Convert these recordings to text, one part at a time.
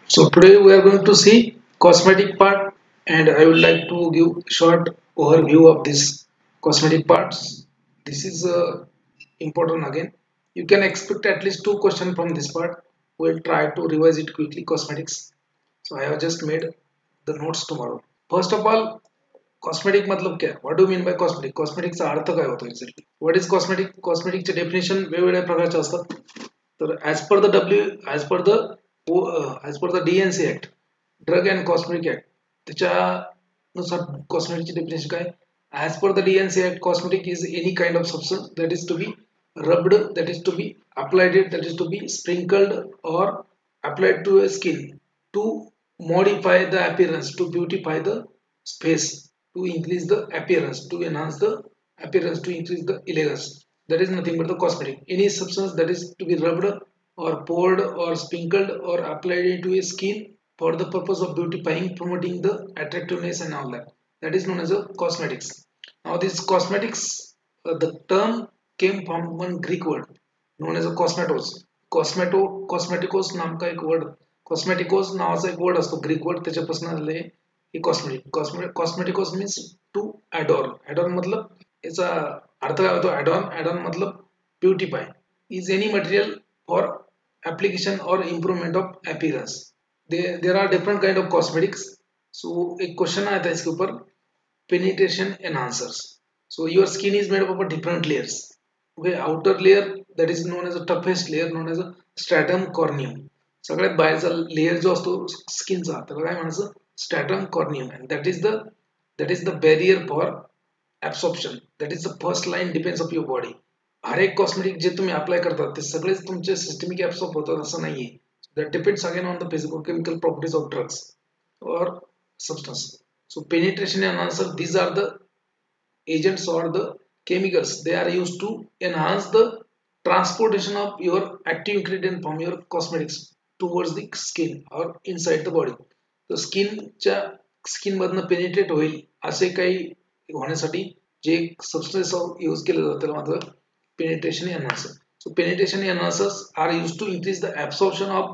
So today we are going to see cosmetic part, and I would like to give short overview of this cosmetic parts. This is important again. You can expect at least two questions from this part. We'll try to revise it quickly. Cosmetics. So I have just made the notes tomorrow. First of all, cosmetic मतलब क्या what do mean by cosmetic कॉस्मेटिकचा अर्थ काय होतो exactly what is cosmetic कॉस्मेटिकचे definition वेगवेगळ्या प्रकारचे असतात तर as per the DNC act drug and cosmetic act त्याच्यानुसार कॉस्मेटिकची डेफिनेशन काय as per the DNC act cosmetic is any kind of substance that is to be rubbed, that is to be applied it, that is to be sprinkled or applied to a skin to modify the appearance, to beautify the face, to increase the appearance, to enhance the appearance, to increase the elegance. That is nothing but the cosmetic. Any substance that is to be rubbed or poured or sprinkled or applied into a skin for the purpose of beautifying, promoting the attractiveness and all that. That is known as a cosmetics. Now this cosmetics, the term came from one Greek word known as a cosmetos. Cosmeticos नाम का एक word कॉस्मेटिकोस नावाचा एक word असतो Greek word त्याच्यापासून आले ही कॉस्मेटिकोस means to ॲडॉर्न मतलब याचा अर्थ काय होतो ॲडॉर्न मतलब beautify is any material for application or improvement of appearance. There are different kind of cosmetics. So एक क्वेश्चन आया था इसके ऊपर penetration enhancers. So your skin is made up of different layers. Okay, outer layer that is known as a toughest layer known as a stratum corneum. सगळ्यात बाहेरचा layer जो असतो स्किनचा त्याला काय म्हणायचं stratum corneum and that is the barrier for absorption. That is the first line defense of your body. हर एक cosmetic जे तुम्ही apply करतात ते सगळेच तुमचे सिस्टमिक ऍब्सॉर्ब होतात असं नाहीये that depends again on the physical chemical properties of drugs और substance. So penetration enhancer, these are the agents or the chemicals they are used to enhance the transportation of your active ingredient from your cosmetics towards the skin or inside the body. तर skin मधनं penetrate होईल असे काही होण्यासाठी जे substance use केले जातात त्याला म्हणतात penetration enhancer. So penetration enhancers are used to increase the absorption of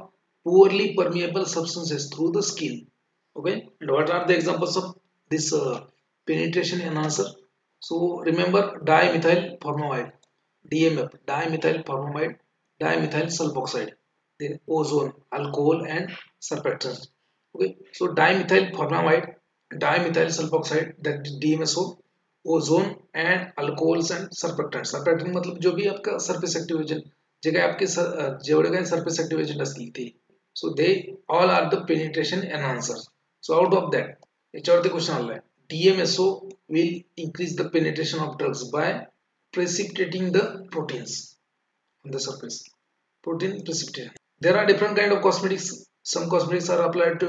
poorly permeable substances through the skin. Okay, and what are the examples of this penetration enhancer? So remember dimethyl formamide, DMF, dimethyl formamide, dimethyl sulfoxide, then ozone, alcohol, and surfactants. Okay, so dimethyl formamide, dimethyl sulfoxide, that is DMSO, ozone and alcohols and surfactant मतलब जो भी आपका surface active agent जे काही आपके जेवढे काही surface active agent असतील ते so they all are the penetration enhancers so out of that याच्यावरती क्वेश्चन आलाय DMSO will increase the penetration of drugs by precipitating the proteins on the surface. Protein precipitation. There are different kind of cosmetics. Some cosmetics are applied to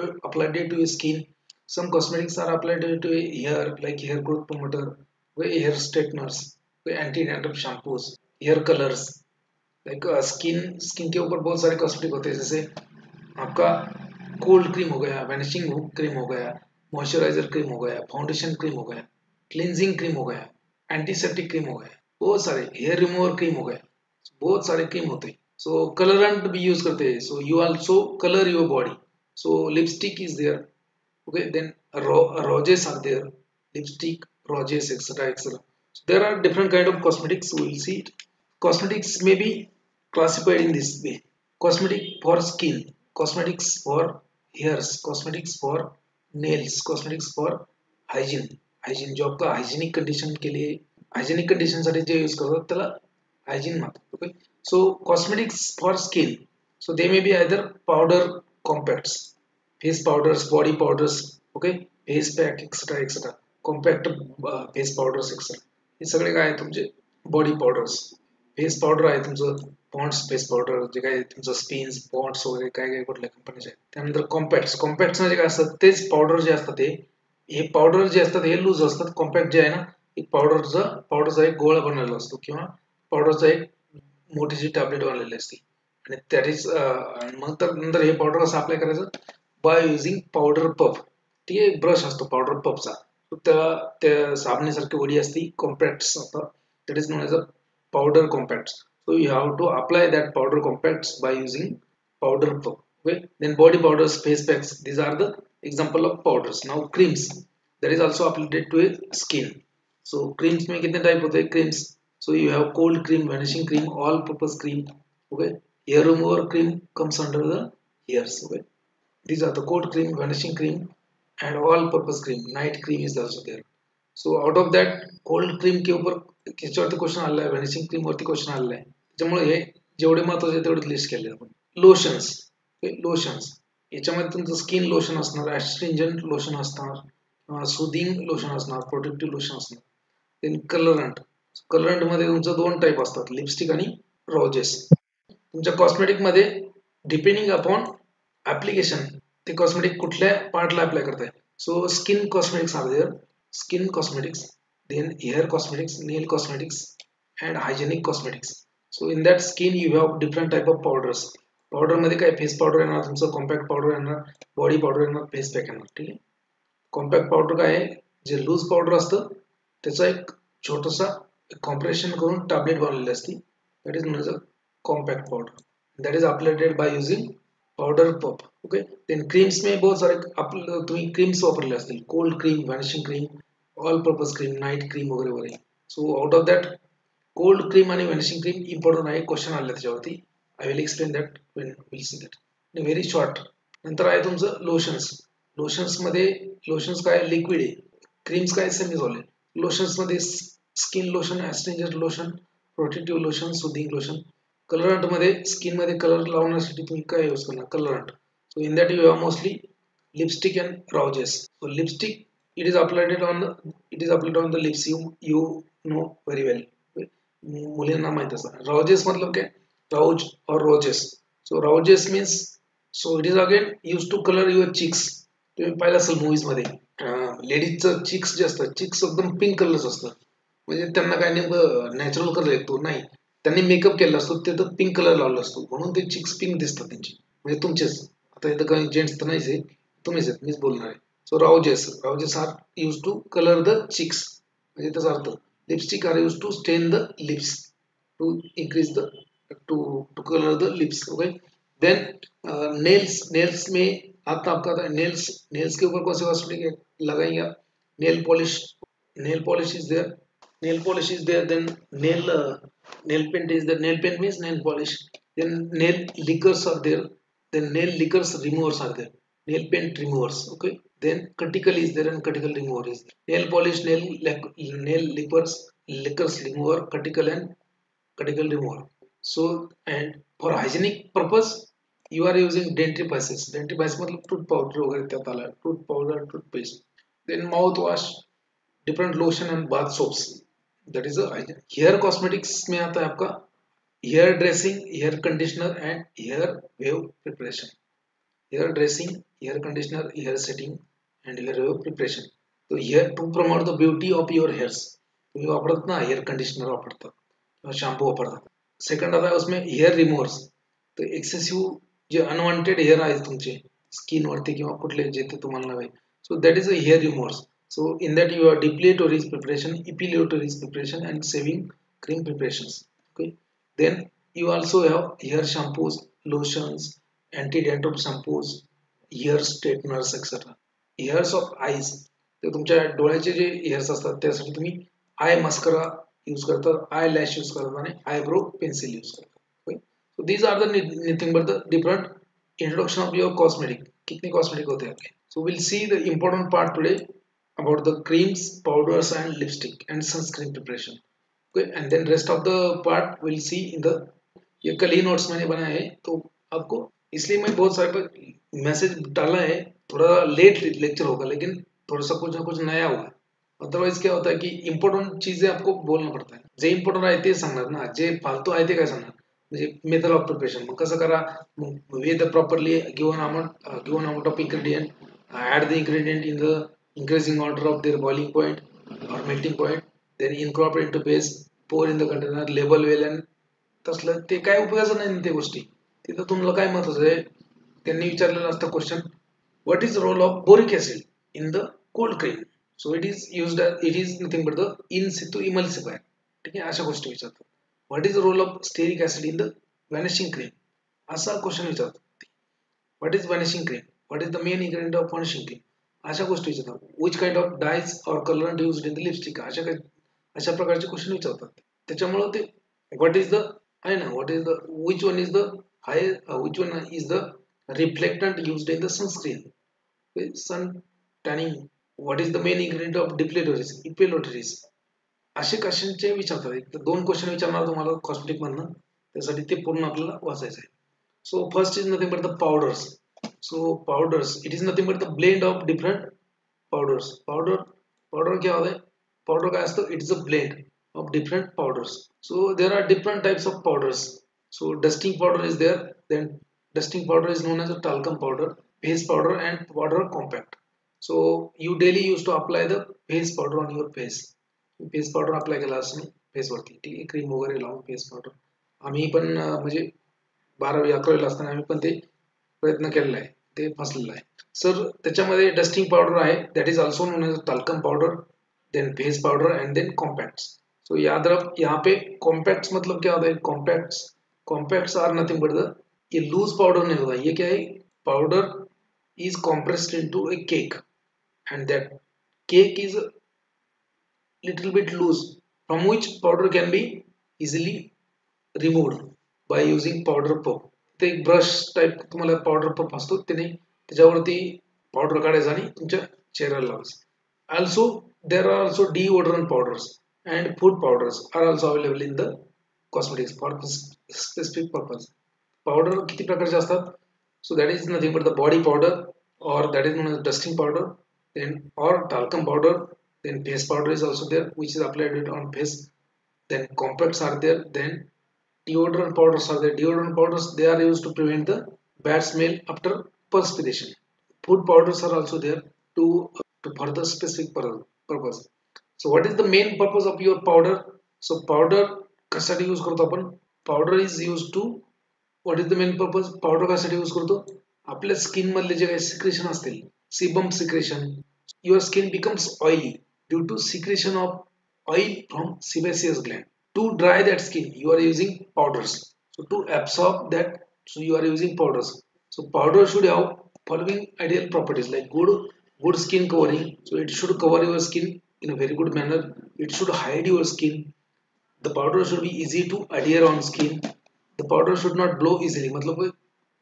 your skin. Some cosmetics are applied to hair, like hair growth promoter, hair straighteners, anti-dandruff shampoos, hair colors. Like skin के ऊपर बहुत सारे cosmetic होते हैं जैसे आपका cold cream हो गया, वैनिशिंग क्रीम हो गया, मॉइस्चराइजर क्रीम हो गया, फाउंडेशन क्रीम हो गया, क्लींजिंग क्रीम हो गया, एंटीसेप्टिक क्रीम हो गया, बहुत सारे हेयर रिमूवर क्रीम हो गया, बहुत सारे क्रीम होते हैं. सो कलरंट भी यूज करते हैं. So you also colour your body. So lipstick is there. Okay, then roses are there, lipstick, roses, etc., etc. So there are different kind of cosmetics. We will see it. Cosmetics may be classified in this way: cosmetic for skin, cosmetics for hairs, cosmetics for nails, cosmetics for hygiene जो आपका hygienic condition के लिए hygienic condition साठी जे use करतात त्याला hygiene म्हणतात. Okay, so cosmetics for skin, so they may be either powder, compacts, face powders, body powders, okay, face pack, etcetera etcetera, compact face powders etcetera, हे सगळे काय आहे तुमचे बॉडी पाउडर्स. फेस पावडर आहे तुमचं पॉन्ड्स फेस पावडर, जे काय तुमचं spins Pond's वगैरे काय काय कुठल्या कंपनीचे आहेत. त्यानंतर कॉम्पॅक्ट्स म्हणजे काय असतात तेच पावडर जे असतात हे पावडर जे असतात हे लूज असतात. कॉम्पॅक्ट जे आहे ना एक पावडरचा एक गोळा बनलेला असतो किंवा पावडरचा एक मोठीशी टॅबलेट बनलेली असते आणि दॅट इज मग तर नंतर हे पावडर कसं अप्लाय करायचं बाय युझिंग पावडर पफ. ठीक आहे, ब्रश असतो पावडर पफचा, त्याला त्या साबणीसारखी वडी असते, कॉम्पॅक्ट्स असतात, that is known as a powder compacts. So you have to apply that powder compacts by using powder puff. Okay, then body powders, face packs, these are the example of powders. Now creams, that is also applied to a skin. So creams में कितने type होते हैं creams? So you have cold cream, vanishing cream, all purpose cream. Okay, hair remover cream comes under the hairs. Okay, these are the cold cream, vanishing cream, and all purpose cream. Night cream is also there. So out of that cold cream के ऊपर किसवरती question आला आहे, vanishing cream वरती question आला आहे. त्यामुळे हे जेवढे महत्त्वाचे तेवढे लिस्ट केले आपण. लोशन्स, लोशन्स याच्यामध्ये तुमचं स्किन लोशन असणार, ॲस्ट्रिंजंट लोशन असणार, सुदिंग लोशन असणार, प्रोटेक्टिव्ह लोशन असणार. देन कलरंट, कलरंट मध्ये तुमचं दोन टाईप असतात, लिपस्टिक आणि रोजेस. तुमच्या कॉस्मेटिक मध्ये डिपेंडिंग अपॉन ऍप्लिकेशन ते कॉस्मेटिक कुठल्या पार्टला अप्लाय करताय. So skin cosmetics are there, skin cosmetics, then hair cosmetics, nail cosmetics, and hygienic cosmetics. So in that skin you have different type of powders. Powder मध्ये काय face powder येणार, तुमचं compact powder येणार, body powder येणार, face pack येणार. ठीक आहे. Compact powder काय आहे, जे लूज पावडर असतं त्याचा एक छोटासा कॉम्प्रेशन करून टॅबलेट बनवलेली असते, that is known as a compact powder, that is applied by using powder puff. Okay, then creams में बहुत सारे तुम्ही क्रीम्स वापरले असतील, cold cream, vanishing cream, all purpose cream, night cream वगैरे वगैरे. So out of that cold cream आणि vanishing cream important आहे, क्वेश्चन आले त्याच्यावरती. I will explain that when will see that very short. नंतर आहे तुमचं लोशन्स. लोशन्स मध्ये लोशन्स काय लिक्विड आहे, क्रीम्स काय सेमी सॉलिड. लोशन्स मध्ये skin lotion, astringent lotion, protective lotion, soothing lotion. Colourant मध्ये स्किन मध्ये कलर लावण्यासाठी तुम्ही काय यूज करणार, colourant. So in that you have mostly lipstick and rouges. So lipstick it is applied on the lips, you know very well. मुलींना माहित असतं. राउजेस मतलब काय, राउज और roses. So rouges means, so it is again use to colour your cheeks. तुम्ही पाहिलं असेल movies मध्ये लेडीजचं चिक्स जे असतं, चिक्स एकदम पिंक कलरच असतं, म्हणजे त्यांना काय नेमकं नॅचरल कलर येतो नाही, त्यांनी मेकअप केला असतो, ते तर पिंक कलर लावला असतो म्हणून ते चिक्स पिंक दिसतात त्यांची. म्हणजे तुमचेच, आता इथं काही जेंट्स तर नाहीच आहे, तुम्हीच आहेत, मीच बोलणार आहे. So rauges are used to color the cheeks. म्हणजे त्याचा अर्थ lipstick are used to stain the lips to increase the to color the lips. Okay, then nails में आता आपका nails के ऊपर कौन से कॉस्मेटिक लगाएंगे आप, nail polish is there, then nail paint is there. Nail paint means nail polish. Then nail liquors are there, then nail liquors removers are there, nail paint removers. Okay, then cuticle is there and cuticle remover is there. Nail polish, nail liquors remover, cuticle and cuticle remover. So and for hygienic purpose you are using dentifrices. Dentifrice मतलब tooth powder वगैरे त्यात आला, tooth powder, toothpaste. Then mouthwash, different lotion and bath soaps, that is a hair cosmetics में आता है आपका hair dressing, hair conditioner and hair wave preparation. Hair dressing, hair conditioner, hair setting and hair wave preparation. तो hair to promote the beauty of your hairs. तुम्ही वापरतात ना, hair conditioner वापरतात किंवा शॅम्पू वापरतात. सेकंड आता है उसमें हेयर रिमूव्हर्स. तर एक्सेसिव्ह जे अनवॉन्टेड हेयर आहेत तुमचे स्किनवरती किंवा कुठले जे ते तुम्हाला नव्हे, so that is a hair removers. So in that you are depilatories preparation, epilatories preparation and shaving cream preparations. Okay, then you also have hair shampoos, lotions, anti-dandruff shampoos, hair straighteners etc. Hairs of eyes, ते तुमच्या डोळ्याचे जे hairs असतात त्यासाठी तुम्ही आय mascara use करतात, आय lash use करतात आणि eyebrow pencil use करतात. Okay, so these are the nothing but the different introduction of your cosmetic. कितने कॉस्मेटिक होते हैं आपके. So we'll see the important part today about the creams, powders and lipstick and sunscreen preparation. Okay, and then rest of the part we'll see in the, ये कल ही notes मैंने बनाए हैं तो आपको, इसलिए मैं बहुत सारे मैसेज डाला है, थोड़ा लेट लेक्चर होगा लेकिन थोड़ा सा कुछ ना कुछ नया होगा. अदरवाइज क्या होता है की इम्पॉर्टंट चीजें आपको बोलना पडता है, जे इम्पॉर्टंट आहे ते सांगणार ना, जे फालतू आहे ते काय सांगणार. म्हणजे मेथड ऑफ प्रिपरेशन मग कसं करा, with properly given amount of ingredient, add the ingredient in the increasing order of their boiling point or melting point, then incorporate into base, pour in the container, label well and तसलं ते काय उपयोगाचं नाही त्या गोष्टी. तिथं तुम्हाला काय महत्वाचं आहे, त्यांनी विचारलेलं असतं question, what is role of boric acid in the cold cream. So it is used, it is nothing but the in situ emulsifier. ठीक आहे, अशा गोष्टी विचारतात. What is role of stearic acid in the vanishing cream, असा question विचारतात. What is vanishing cream, what is the main ingredient of vanishing cream, अशा गोष्टी विचारतात. Which kind of dyes or colourant used in the lipstick, अशा प्रकारचे question विचारतात. त्याच्यामुळे ते व्हॉट इज द आहे ना, what is the which one is the high which one is the reflectant used in the sunscreen, sun tanning, what is the main ingredient of depilatories epilatories, असे क्वेश्चनचे विचारतात. एक तर 2 क्वेश्चन विचारणार तुम्हाला cosmetic मधनं, त्यासाठी ते पूर्ण आपल्याला वाचायचं आहे. So first is nothing but the powders. So powders it is nothing but the blend of different powders. Powder क्या होता है, पाउडर काय असतं, it is a blend of different powders. So there are different types of powders. So dusting powder is there, then dusting powder is known as a talcum powder, face powder and powder compact. So you daily used to apply the face powder on your face. Face powder apply केला असं फेसवरती, ठीक आहे, cream वगैरे लावून face powder. आम्ही पण म्हणजे 12वी 11वीला असताना आम्ही पण ते प्रयत्न केलेला आहे, ते फसलेलं आहे. सर त्याच्यामध्ये डस्टिंग पावडर आहे, that is also known as talcum powder, then face powder and then compacts. So याद रख यहाँ पे कॉम्पैक्ट्स मतलब क्या होता है, compacts are nothing but the, ये लूज पाउडर नहीं होता, ये क्या है, powder is compressed into a cake and that cake is little bit loose from which powder can be easily removed by using powder puff. ते एक brush type तुम्हाला powder puff असतो, त्याने त्याच्यावरती पावडर काढायचं आणि तुमच्या चेहऱ्याला लावायचं. Also there are also deodorant powders and food powders are also available in the cosmetics for specific purpose. Powder किती प्रकारचे असतात, so that is nothing but the body powder or that is known as dusting powder, then or talcum powder, then face powder is also there which is applied it on face, then compacts are there, then deodorant powders are there. Deodorant powders, they are used to prevent the bad smell after perspiration. Food powders are also there to further specific purpose. So what is the main purpose of your powder? So powder कशासाठी use करतो आपण, powder is use to, what is the main purpose, powder कशासाठी use करतो, आपल्या skin मधले जे काही secretion असतील, sebum secretion, your skin becomes oily due to secretion of oil from sebaceous gland. To dry that skin you are using powders, so to absorb that, so you are using powders. So powder should have following ideal properties like good skin covering, so it should cover your skin in a very good manner, it should hide your skin, the powder should be easy to adhere on skin, the powder should not blow easily, मतलब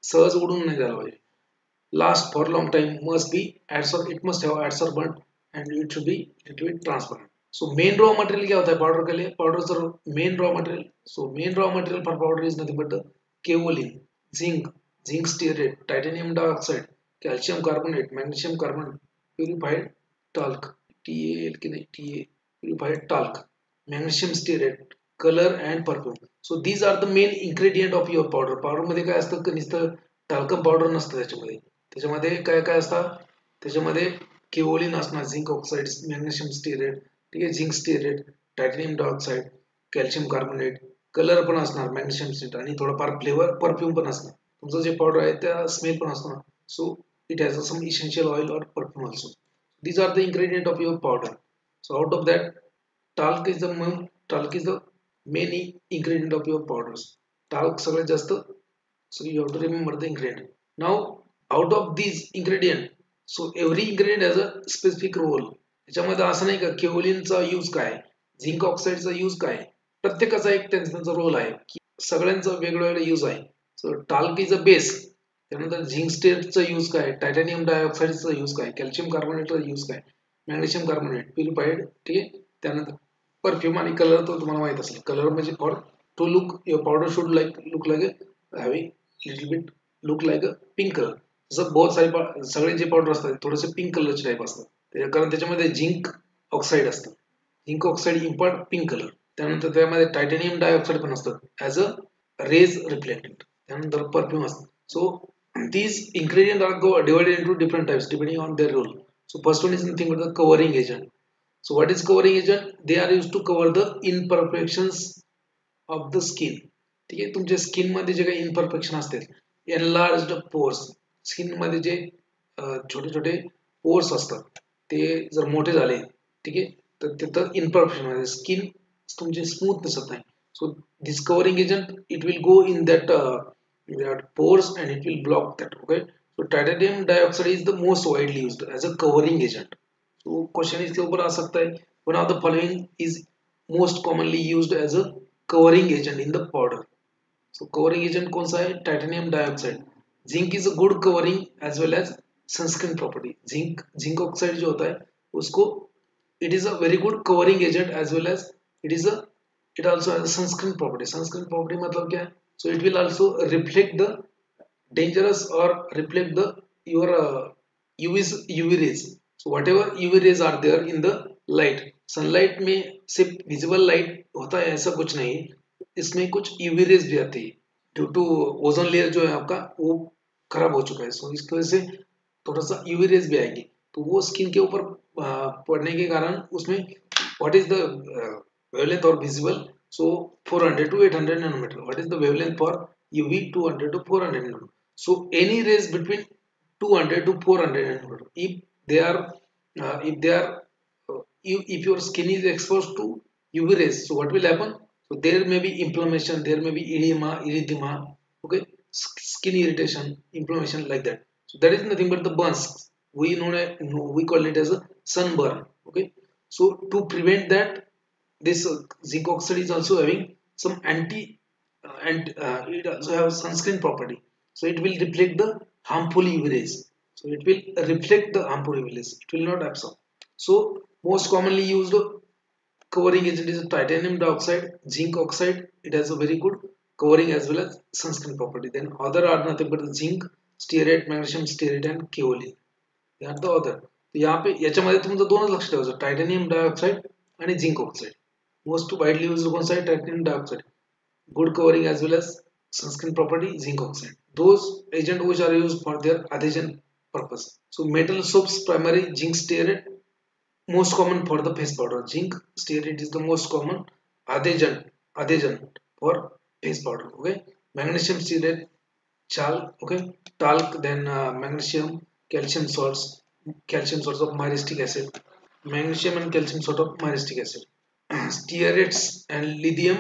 सहज उडून नाही जायला पाहिजे, last for long time, must be adsorb, it must have adsorbent and it should be little bit transparent. So main raw material क्या होता है powder के लिए, powder sir main raw material. So main raw material for powder is nothing but kaolin, zinc stearate, titanium dioxide, calcium carbonate, magnesium carbonate, purified talc, TL की नहीं TA, purified talc, magnesium stearate, colour and perfume. So these are the main ingredient of your powder. Powder मध्ये काय असतं, नुसतं talcum powder नसतं त्याच्यामध्ये, त्याच्यामध्ये काय काय असतं, त्याच्यामध्ये केओलिन असणार, झिंक ऑक्साइड, मॅग्नेशियम स्टीरेट, ठीक आहे, zinc stearate, titanium dioxide, calcium carbonate, colour पण असणार मॅग्नेशियम स्टीरेट, आणि थोडाफार फ्लेवर परफ्यूम पण असणार. तुमचं जे पावडर आहे त्या स्मेल पण असणार. So it has some essential oil और perfume also. These are the ingredient of your powder. So out of that talc is the main ingredient of your powders. Talc सगळ्यात जास्त. So you have to remember the ingredient. Now out of these ingredient, so every ingredient has a specific role. त्याच्यामध्ये असं नाही का केओलिनचा use काय, zinc ऑक्साइडचा use काय, प्रत्येकाचा एक त्यांचा रोल आहे की सगळ्यांचा वेगवेगळा यूज आहे. सो टाल्क इज अ बेस, त्यानंतर झिंक स्टेटचा यूज काय, टायटॅनियम डायऑक्साइडचा यूज काय, कॅल्शियम कार्बोनेटचा यूज काय, मॅग्नेशियम कार्बोनेट, प्युरिफाईड, ठीक आहे. त्यानंतर परफ्यूम आणि कलर तर तुम्हाला माहित असेल. कलर म्हणजे for to look your powder should look like having little bit look like a pink colour. जसं बहुत सारे सगळे जे पावडर असतात थोडेसे पिंक कलरचे टाईप असतात, कारण त्याच्यामध्ये झिंक ऑक्साइड असतं. Zinc oxide import pink colour. त्यानंतर त्यामध्ये टायटॅनियम डायऑक्साइड पण असतं ॲज अ रेज रिफ्लेक्टंट. त्यानंतर परफ्यूम असतं. सो these ingredients are divided into different types depending on their role. So first one is nothing but the covering agent. So what is covering agent? They are used to cover the imperfections of the skin. ठीक आहे, तुमच्या skin मध्ये जे काही imperfection असतील, enlarged pores, skin मध्ये जे छोटे छोटे pores असतात ते जर मोठे झाले, ठीक आहे, तर तिथं इम्परफेक्शन आहे, स्किन तुमची स्मूथ दिसत नाही. So this covering agent it will go in that pores and it will block that. Okay, So titanium dioxide is the most widely used as a covering agent. So question इसके ऊपर आ सकता है, one of the following is most commonly used as a covering agent in the powder. So covering agent कौन सा है? Titanium dioxide. Zinc is a good covering as well as sunscreen property. Zinc oxide जो होता है उसको it is a very good covering agent as well as it also has a sunscreen property. Sunscreen property मतलब क्या है? So it will also reflect the dangerous or reflect the your UV rays. So whatever UV rays are there in the light, sunlight में सिर्फ visible light होता है ऐसा कुछ नहीं, इसमें कुछ UV rays भी आती है ड्यू टू ओजोन लेयर जो है आपका वो खराब हो चुका है. सो इसकी वजह से थोड़ा सा UV रेज भी आएगी, तो वो स्किन के ऊपर पड़ने के कारण उसमें व्हाट इज द वेवलेंथ और visible. So 400 to 800 nanometer. What is the wavelength for UV? 200 to 400 nanometer. So any rays between 200 to 400 nanometer. If your skin is exposed to UV rays, so what will happen? So there may be inflammation, there may be edema, erythema, okay, skin irritation, inflammation like that. So that is nothing but the burns. We call it as a sunburn. Okay. So to prevent that, this zinc oxide is also having some and it also has sunscreen property. So it will reflect the harmful UV rays. So it will reflect the harmful UV rays. It will not absorb. So most commonly used covering agent is titanium dioxide, zinc oxide. It has a very good covering as well as sunscreen property. Then other are nothing but the zinc, stearate, magnesium stearate and kaolin. They are the other. यहाँ पे याच्यामध्ये तुमचं दोनच लक्ष ठेवायचं, titanium dioxide आणि zinc oxide. Most widely used कोणसा आहे? Titanium dioxide. Good covering as well as sunscreen property, zinc oxide. Those agents which are used for their adhesion purpose. So metal soaps primary zinc stearate, most common for the face powder. Zinc stearate is the most common adhesion for face powder. Okay. Magnesium stearate, okay, talc, then magnesium, calcium salts of myristic acid, magnesium and calcium salt of myristic acid. Stearates and lithium,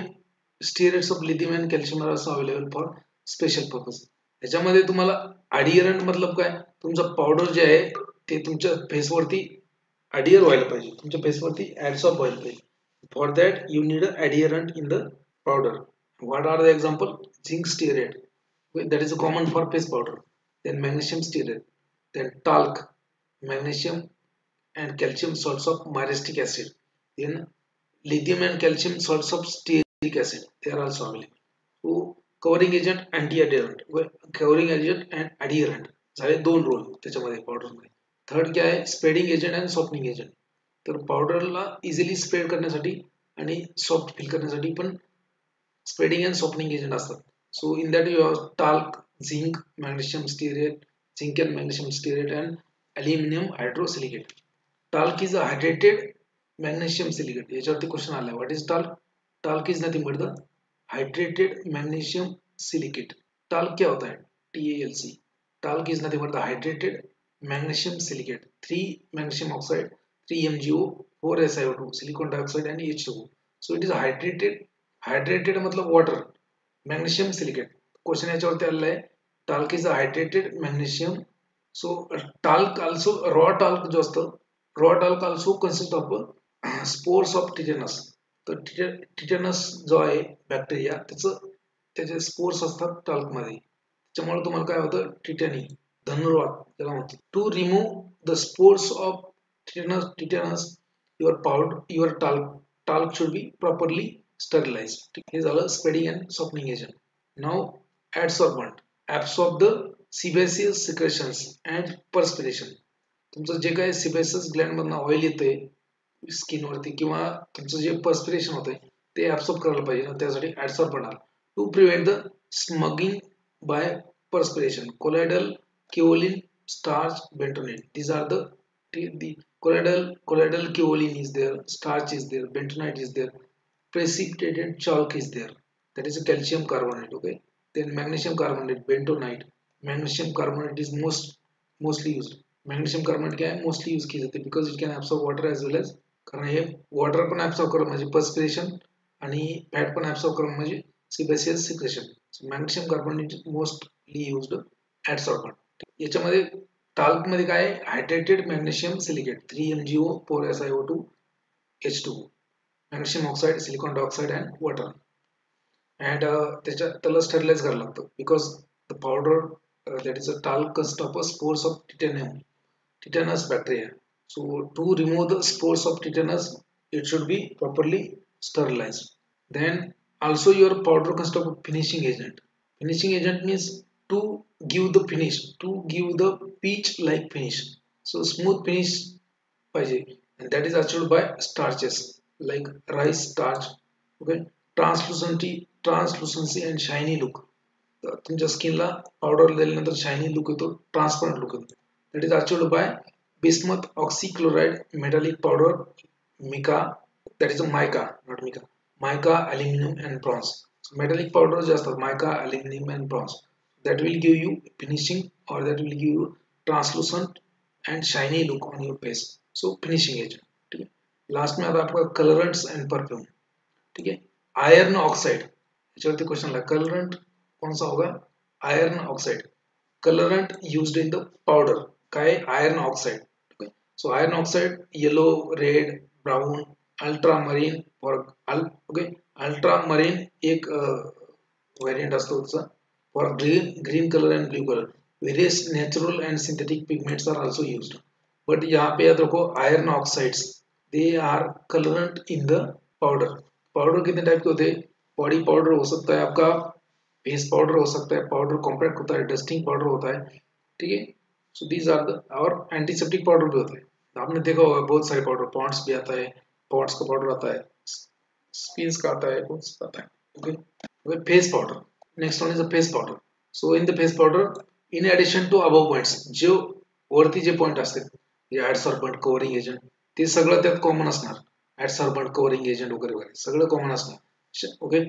stearates of lithium and calcium are also available for special purpose. याच्यामध्ये तुम्हाला adherent मतलब काय? तुमचं powder जे आहे ते तुमच्या फेसवरती adhere व्हायला पाहिजे, तुमच्या फेसवरती adsorb व्हायला पाहिजे. For that you need an adherent in the powder. What are the example? Zinc stearate, that is common for face powder. Then magnesium stearate, then talc, magnesium and calcium salts of myristic acid, then lithium and calcium salts of stearic acid, they are also available. So covering agent, anti-adherent, covering agent and adherent झाले दोन role त्याच्यामध्ये पावडरमध्ये. Third क्या आहे? Spreading agent and softening agent. तर पावडरला easily spread करण्यासाठी आणि soft feel करण्यासाठी पण स्प्रेडिंग अँड सॉफ्टनिंग एजंट असतात. So in that you have talc, zinc, magnesium stearate, zinc and magnesium stearate and aluminium hydrosilicate. Talc is a hydrated magnesium silicate. याच्यावरती question आलाय. What is talc? Talc is nothing but the hydrated magnesium silicate. Talc क्या होता है? TALC. Talc is nothing but the hydrated magnesium silicate. 3 magnesium oxide, 3 MgO, 4 SiO2, silicon dioxide and H2O. So it is hydrated मतलब water. Magnesium silicate. Question याच्यावरती आलेला आहे. Talc is a hydrated magnesium. So talc also raw talc जो असतं, raw talc also consist of spores of tetanus. तर tetanus जो आहे bacteria त्याचे स्पोर्स असतात टाल्क मध्ये, त्याच्यामुळे तुम्हाला काय होतं? टिटेनी, धनुर्वात त्याला म्हणतात. To remove the spores of tetanus your talc should be properly sterilised. हे झालं spreading and softening agent. Now adsorbent, absorb the sebaceous secretions and perspiration. तुमचं जे काही सिबेसियस ग्लँड मधून ऑइल येते स्किनवरती किंवा तुमचं जे पर्स्पिरेशन होतंय ते ऍब्सॉर्ब करायला पाहिजे ना, त्यासाठी ऍडसॉर्बंट आला. To prevent the smudging by perspiration, colloidal, kaolin, starch, bentonite. These are the colloidal kaolin is there, starch is there, bentonite is there, precipitated chalk is there, that is a calcium carbonate. Okay. Then magnesium carbonate, bentonite. Magnesium carbonate is mostly used. Magnesium carbonate क्या है? Mostly use की जाते because it can absorb water as well as, कारण हे water पण absorb करून म्हणजे perspiration आणि फॅट पण ऍब्सॉर्ब करून म्हणजे sebaceous secretion. So magnesium carbonate is mostly used adsorbent. याच्यामध्ये टाल्क मध्ये काय आहे, hydrated magnesium silicate 3MgO 4SiO2 H2O, magnesium oxide, silicon dioxide and water. And त्याला स्टरलाइज करायला लागतं because the powder that is a talc consists of spores of titanus bacteria. So to remove the spores of titanus, it should be properly sterilized. Then also your powder consists of finishing agent. Finishing agent means to give the finish, to give the peach like finish. So smooth finish पाहिजे, and that is achieved by starches like rice starch. Okay, translucency and shiny look. तुमच्या स्किनला powder दिल्यानंतर shiny look येतो, transparent look येतो. That is achieved by bismuth oxychloride metallic powder mica, that is a mica, not mica, mica aluminium and bronze. Metallic powder जे असतात mica aluminium and bronze, that will give you finishing और that will give you translucent and shiny look on your face. So finishing agent. ठीक है. Last में आता आपका colourants and perfume. ठीक है. आयरन ऑक्साइड, याच्यावरती क्वेश्चन आला, कलरेंट कौन सा होगा, iron oxide. Colourant used in the powder काय, iron oxide. So iron oxide yellow, red, brown, ultramarine और ओके, अल्ट्रा मरीन एक वेरिएंट असतो त्याचा, for green colour and blue colour. Various natural and synthetic pigments are also used. But यहाँ पे याद रखो iron oxides they are colourant in the powder. Powder कितने type के होते हैं, बॉडी पाउडर हो सकता है आपका, फेस पाउडर हो सकता है, पाउडर कॉम्पैक्ट होता है, डस्टिंग पाउडर होता है. ठीक है. सो दीज आर द, और एंटीसेप्टिक पाउडर भी होता है. आपने देखा होगा बहुत सारे पाउडर, पॉन्ड्स भी आता है, पॉन्ड्स का पाउडर आता है, स्पिन्स का आता है, कौन सा आता है. Okay, face powder. Next one is a face powder. So in the face powder in addition to above points, जो वरती जे पॉइंट असतात ऍडसॉर्बंट, कव्हरिंग एजंट, ते सगळं त्यात कॉमन असणार. ऍडसॉर्बंट, कव्हरिंग एजंट वगैरे वगैरे सगळं कॉमन असणार. Okay.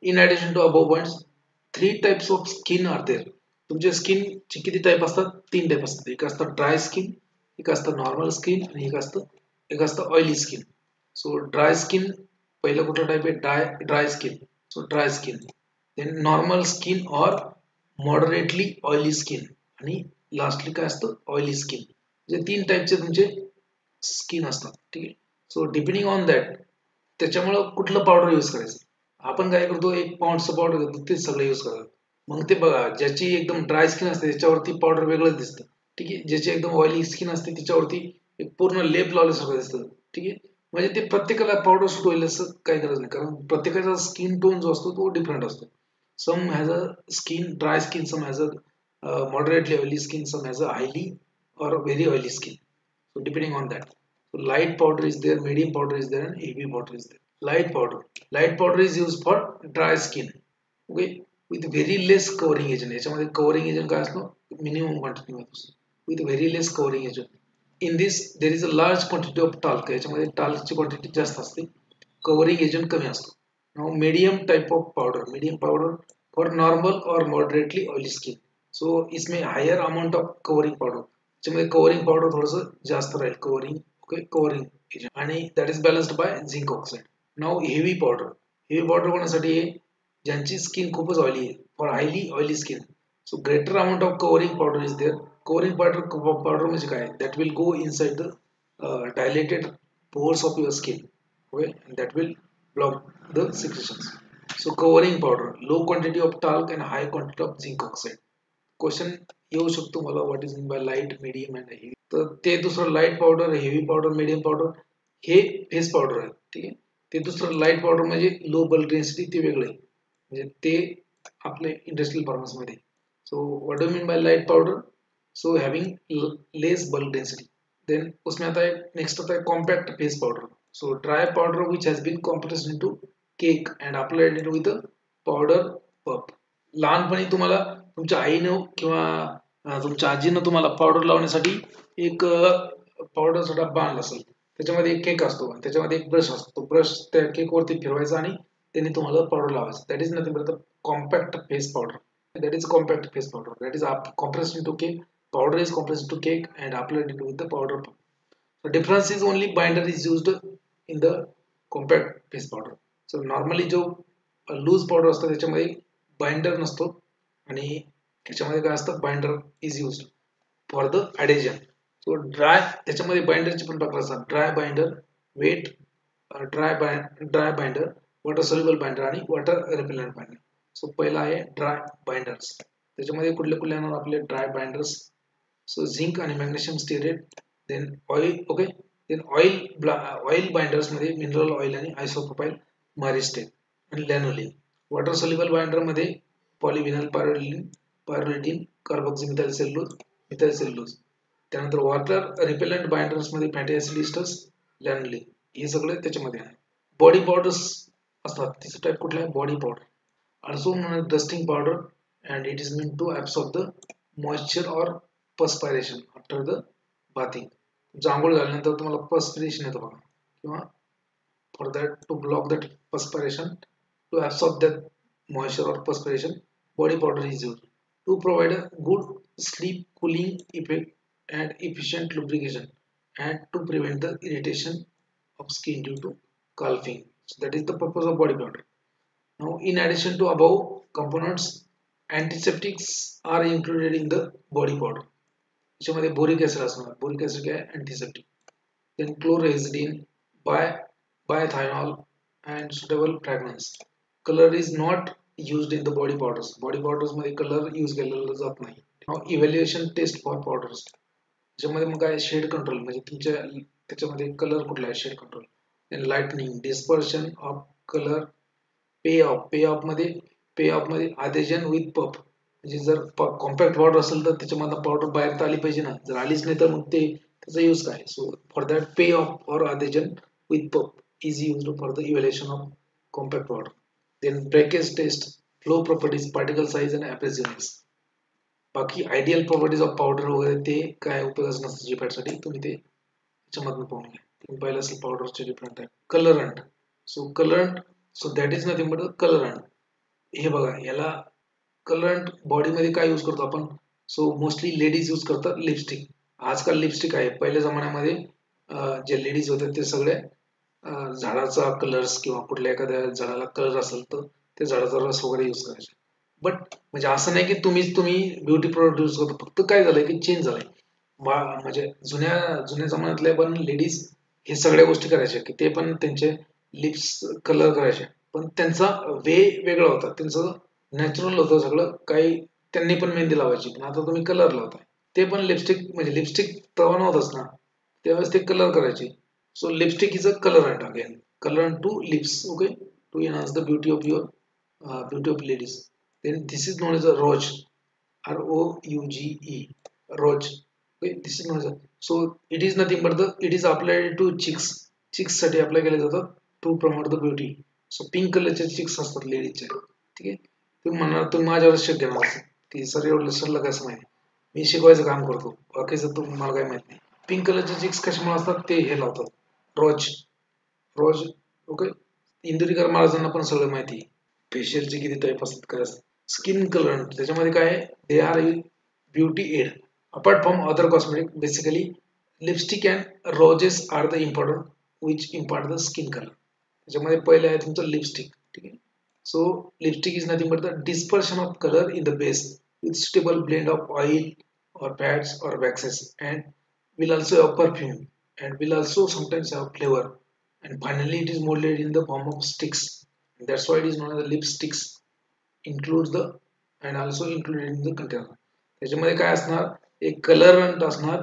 In addition to above points 3 types of skin are there. तुमच्या स्किनचे किती टाइप असतात, 3 टाइप असतात. एक असतं ड्राय स्किन, एक असतं नॉर्मल स्किन आणि एक असतं oily skin. So dry skin पहिलं कुठलं टाइप आहे, dry skin. So dry skin, then normal skin और मॉडरेटली ऑइली स्किन, आणि लास्टली काय असतं, ऑइली स्किन. म्हणजे 3 टाइपचे तुमचे स्किन असतात. ठीक आहे. सो डिपेंडिंग ऑन दॅट त्याच्यामुळं कुठलं पावडर यूज करायचं. आपण काय करतो, एक पाऊंडचं पावडर घेतो, तेच सगळं यूज करतात. मग ते बघा, ज्याची एकदम ड्राय स्किन असते त्याच्यावरती पावडर वेगळंच दिसतं. ठीक आहे. ज्याची एकदम ऑइली स्किन असते त्याच्यावरती एक पूर्ण लेप लावल्यासारखं दिसतं. ठीक आहे. म्हणजे ते प्रत्येकाला पावडर सूट होईल असं काही गरज नाही, कारण प्रत्येकाचा स्किन टोन जो असतो तो डिफरंट असतो. Some has a skin dry skin, some has a moderately oily skin, some has a highly or very oily skin. So depending on that, so light powder is there, medium powder is there, and heavy powder is there. Light powder is used for dry skin. Okay, with very less covering agent. याच्यामध्ये covering agent काय असतो, minimum quantity मध्ये असतो, with very less covering agent. In this there is a large quantity of talc. याच्यामध्ये talc ची quantity जास्त असते, covering agent कमी असतो. Now medium type of powder, medium powder for normal or moderately oily skin. So इसमें higher amount of covering powder, त्याच्यामध्ये covering powder थोडंसं जास्त राहील, कव्हरिंग. ओके, कव्हरिंग एजंट, आणि that is balanced by zinc oxide. Now heavy powder कोणासाठी आहे, ज्यांची skin खूपच ऑइली आहे, for highly oily skin. So greater amount of covering powder is there. Covering powder म्हणजे काय, that will go inside the dilated pores of your skin. Okay, and that will block the secretions. So covering powder, low quantity of talc and high quantity of zinc oxide. Question येऊ शकतो मला, what is mean by light, medium and heavy. तर ते दुसरं light powder, heavy powder, medium powder हे face powder आहे. ठीक आहे. ते दुसरं लाईट पावडर म्हणजे लो बल्क डेन्सिटी, ते वेगळे म्हणजे ते आपले इंडस्ट्रियल फार्मर्स मध्ये. So what do mean by light powder, so having less bulk density. Then उसमें आता है नेक्स्ट आता है compact face powder. So dry powder which has been compressed into cake and applied with powder puff. लहानपणी तुम्हाला तुमच्या आईनं किंवा तुमच्या आजीनं तुम्हाला पावडर लावण्यासाठी एक पावडरचा डब्बा आणला असेल, त्याच्यामध्ये एक केक असतो, त्याच्यामध्ये एक ब्रश असतो, तो ब्रश त्या केक वरती फिरवायचा आणि त्यांनी तुम्हाला पावडर लावायचं. That is nothing but the compact face powder. That is compact face powder. That is compressed into cake. Powder is compressed into cake and applied into with the powder. The difference is only binder is used in the compact face powder. So normally जो loose powder असतो त्याच्यामध्ये binder नसतो आणि त्याच्यामध्ये काय असतं binder is used. For the adhesion. So dry त्याच्यामध्ये बाइंडरचे पण प्रकार असतात. Dry binder, wet dry binder, water soluble binder आणि वॉटर रिपेलंट बाइंडर. सो पहिला आहे ड्राय बाइंडर्स. त्याच्यामध्ये कुठले कुठले येणार आपले ड्राय बाइंडर्स. सो झिंक आणि magnesium stearate, then oil. Okay, then oil binders मध्ये मिनरल ऑइल आणि आयसोप्रोपाइल मारिस्टेट आणि लॅनोलिन. वॉटर सोल्युबल बाइंडर मध्ये पॉलिव्हिनल पायरोलिडिन, कार्बॉक्सिमिथाइल सेल्युलोज. त्यानंतर वॉटर रिपेलंट बाइंडर्स मध्ये फॅटी ऍसिड इस्टर्स, लॅनोलिन. हे सगळे त्याच्यामध्ये आहे. बॉडी पावडर्स असतात. तिचं टाईप कुठला आहे? Body powder. Also known as dusting powder, and it is meant to absorb the moisture or perspiration after the bathing. आंघोळ झाल्यानंतर तुम्हाला perspiration येतं बघा, किंवा for that to block that perspiration, to absorb that moisture or perspiration, body powder is used to provide a good sleep cooling effect and efficient lubrication, and to prevent the irritation of skin due to scalping. So that is the purpose of body powder. Now, in addition to above components, antiseptics are included in the body powder. त्याच्यामध्ये boric acid असणार. Boric acid काय? Antiseptic. Then chlorhexidine, bithionol and suitable fragrance. Color is not used in the body powders. Body powders मध्ये colour use केलेला जात नाही. Now, evaluation test for powders. त्याच्यामध्ये मग काय? शेड कंट्रोल, म्हणजे तुमच्या त्याच्यामध्ये कलर कुठला आहे? Shade control. Then lightening, dispersion of colour, pay off मध्ये adhesion with puff. म्हणजे जर कॉम्पॅक्ट पावडर असेल तर त्याच्यामधून पावडर बाहेर तर आली पाहिजे ना. जर आलीच नाही तर मग ते त्याचा यूज काय? सो फॉर दॅट पे ऑफ और adhesion with puff is used for the evaluation of compact powder. Then breakage test, flow properties, particle size and abrasiveness. बाकी आयडियल प्रॉपर्टीज ऑफ पावडर वगैरे ते काय उपयोगाचं नसतं जीपॅडसाठी. तुम्ही ते त्याच्यामधून पाहून घ्या. तुम्ही पाहिलं असेल पावडरचे different type. Colourant. So that is nothing but colourant. हे बघा, याला कलरंट बॉडीमध्ये काय यूज करतो आपण? सो मोस्टली लेडीज यूज करतात लिपस्टिक. आजकाल लिपस्टिक आहे. पहिल्या जमान्यामध्ये जे लेडीज होते ते सगळे झाडाचा कलर्स किंवा कुठल्या एखाद्या झाडाला कलर असेल तर ते झाडाचा रस वगैरे यूज करायचे. बट म्हणजे असं नाही की तुम्ही ब्युटी प्रोडक्ट यूज करतो. फक्त काय झालंय की चेंज झालंय. म्हणजे जुन्या जमान्यातल्या पण लेडीज हे सगळ्या गोष्टी करायच्या, की ते पण त्यांचे लिप्स कलर करायचे. पण त्यांचा वे वेगळा होता. त्यांचं नॅचरल होतं सगळं काही. त्यांनी पण मेहंदी लावायची, पण आता तुम्ही कलर लावताय. ते पण लिपस्टिक, म्हणजे लिपस्टिक तेव्हा नव्हतंच ना, त्यावेळेस ते कलर करायचे. So lipstick is a colourant again. Colourant to lips. Okay, to enhance the beauty of your beauty of ladies. Then this is known as a rouge, ROUGE, rouge. Okay, this is known as a, so it is nothing but it is applied to chicks साठी apply केले जातात to promote the beauty. So pink कलरचे chicks असतात लेडीजचे. ठीक आहे, तुम्ही म्हणणार तुम्ही माझ्यावर शक घेणार असेल की सर एवढं सरलं कसं माहिती. मी शिकवायचं काम करतो, बाकीचं तुम्हाला काय माहित नाही. पिंक कलरचे चिक्स कशामुळे असतात ते हे लावतात रोज. ओके, इंदुरीकर महाराजांना पण सगळं माहिती आहे. फेशियलचे किती टाईप असतात काय असतात. स्किन कलर त्याच्यामध्ये काय आहे? They are beauty aid apart from other cosmetic. Basically lipstick and roses are the important which impart the skin colour. त्याच्यामध्ये पहिले आहे तुमचं लिपस्टिक. ठीक आहे, so lipstick is nothing but the dispersion of colour in the base with suitable blend of oil or fats or waxes, and will also have perfume, and will also sometimes have flavor, and finally it is molded in the form of sticks. That's why it is known as the lipsticks. Includes the and also included in the container. त्याच्यामध्ये काय असणार? एक कलरंट असणार,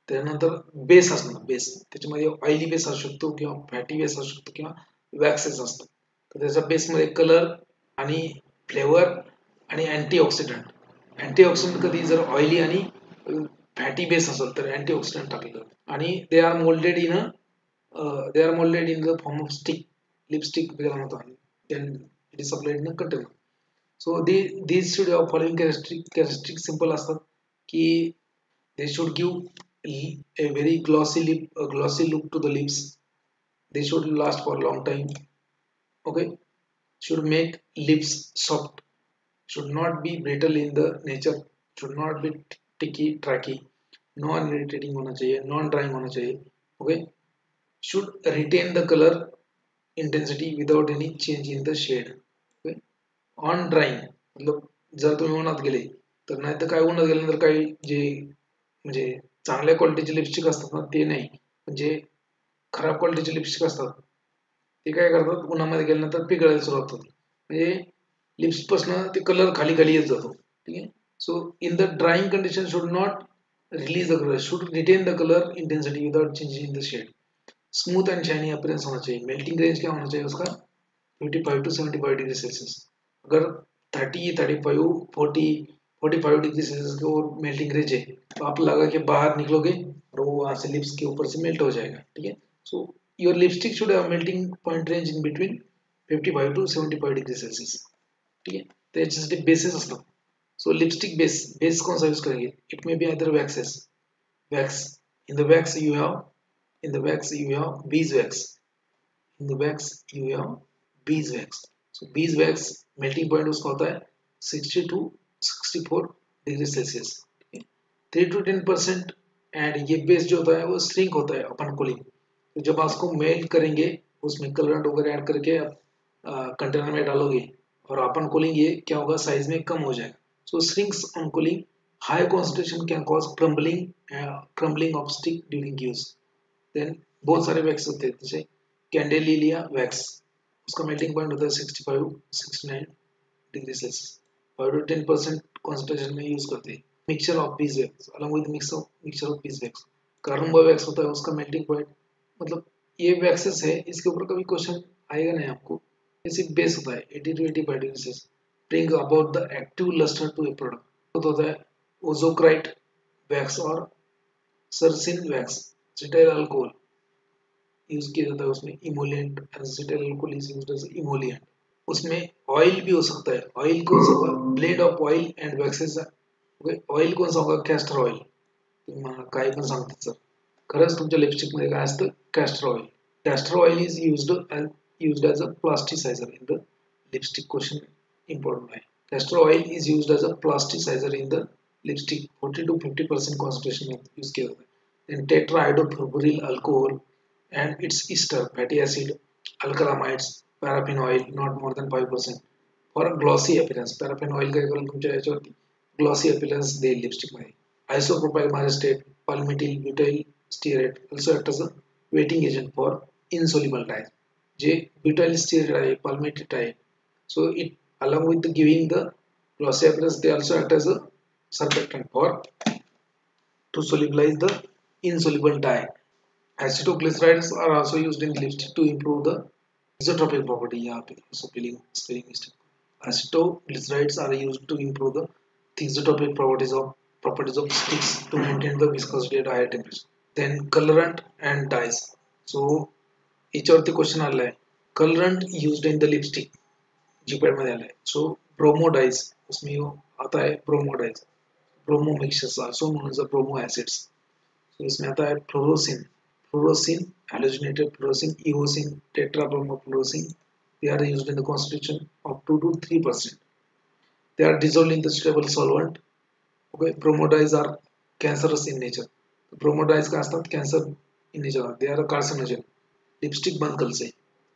त्यानंतर base असणार. Base त्याच्यामध्ये oily base असू शकतो किंवा फॅटी बेस असू शकतो किंवा वॅक्सेस असतो. तर त्याच्या बेसमध्ये कलर आणि फ्लेवर आणि अँटीऑक्सिडंट. अँटीऑक्सिडंट कधी जर ऑइली आणि फॅटी बेस असेल तर अँटीऑक्सिडंट टाकलं. आणि they are moulded in the form of stick. Lipstick त्याला म्हणतात. then it is supplied in a container. So these should have following characteristic simple असतात की they should give a very glossy look to the lips. They should last for a long time. Okay, should make lips soft, should not be brittle in the nature, should not be tracky, non irritating होना चाहिए, non drying होना चाहिए. Okay, should retain the color intensity without any change in the shade. Okay, on drying मतलब जर तुम्ही उन्हात गेले तर नाही तर काय, उन्हात गेल्यानंतर काही जे म्हणजे चांगल्या क्वालिटीचे लिपस्टिक असतात ना ते नाही, म्हणजे खराब क्वालिटीचे लिपस्टिक असतात ते काय करतात उन्हामध्ये गेल्यानंतर पिघळायला सुरुवात होते, म्हणजे लिप्सपासून ते कलर खाली खाली येत जातो. ठीक आहे. So in the drying condition should not release the colour, should retain the colour intensity without changing the shade. Smooth and shiny appearance होना चाहिए. मेल्टिंग रेंज क्या होना चाहिए उसका 55 टू 75 डिग्री सेल्सियस. अगर 30, 35, 40, 45 डिग्री सेल्सियस की और मेल्टिंग रेंज है तो आप लगा के बाहर निकलोगे और वो वहां से लिप्स के ऊपर से मेल्ट हो जाएगा. ठीक है. So your lipstick should have melting point range in between 55 to 75 degree Celsius. ठीक है. तो याच्यासाठी बेसेस असतात. सो लिपस्टिक बेस कौन सा यूज करेंगे? It may be other waxes. Wax in the wax you have beeswax. In the wax you have beeswax. So beeswax melting point उसका होता है 60 to 64 degree Celsius. 3 to 10% and ये base जो होता है वो श्रिंक होता है अपन कूलिंग. तो जब आप उसको मेल्ट करेंगे उसमें कलर वगैरह ऐड करके आप कंटेनर में डालोगे और अपन कूलिंग ये क्या होगा साइज में कम हो जाएगा. So shrinks on cooling. High concentration can cause crumbling of stick during use. Then बहुत सारे वैक्स होते हैं जैसे कैंडेलिया वैक्स, उसका मेल्टिंग पॉइंट होता है 65 69 डिग्री सेल्सियस. 5 to 10% कॉन्सेंट्रेशन में यूज करते हैं. Mixture of beeswax along with mixture of beeswax. Carbon wax होता है उसका मेल्टिंग पॉइंट, मतलब ये वैक्सेस है इसके ऊपर कभी क्वेश्चन आएगा नहीं आपको. ये सिर्फ बेस होता है 80 to 85 degree Celsius. Bring about the active lustre to a product होता है ओजोक्राइट वैक्स और ceresin wax. Cetyl alcohol use किया जाता है उसमें. Emollient acetyl alcohol is used as emollient. उसमें ऑयल भी हो सकता है. ऑयल कौन सा होगा? Blend of oil and waxes. Oil कौन सा होगा? Castor oil. काही पण सांगतात सर, खरंच तुमच्या लिपस्टिक मध्ये काय असतं? Castor oil. Castor oil is used as a plasticizer in the lipstick. Question important है. Castor oil is used as a plasticizer in the lipstick. 40 to 50% concentration में यूज किया जाता है. Then tetrahydrofuryl alcohol and its ester, fatty acid, alkalamides, paraffin oil not more than 5% for a glossy appearance. Paraffin oil का एक तुमच्या याच्यावरती glossy appearance देईल lipstick मध्ये. Isopropyl myristate, palmityl butyl stearate also act as a wetting agent for insoluble dyes. J butyl stearate आहे, palmitate आहे, so it along with giving the glossy appearance they also act as a surfactant for to solubilize the insoluble dye. Acetoglycerides are also used in lipstick to improve the isotropic property. यहाँ पे spelling mistake. Acetoglycerides are used to improve the isotropic properties of sticks to maintain the viscosity at higher temperature. Then colorant and dyes. So याच्यावरती question आला आहे. Colorant used in the lipstick जीपैड में आला है. So bromo dyes उसमें आता है bromo dyes. Bromo mixtures also known as the bromo acids. So इसमें आता है fluorescein, halogenated fluorescein, eosin, tetrabromofluorescein. They are used in the concentration of 2 to 3%. They are dissolved in the stable solvent. Okay, bromo dyes are cancerous in nature. Bromo dyes का असतात cancer in nature. They are a carcinogen. Lipstick बंद कल से.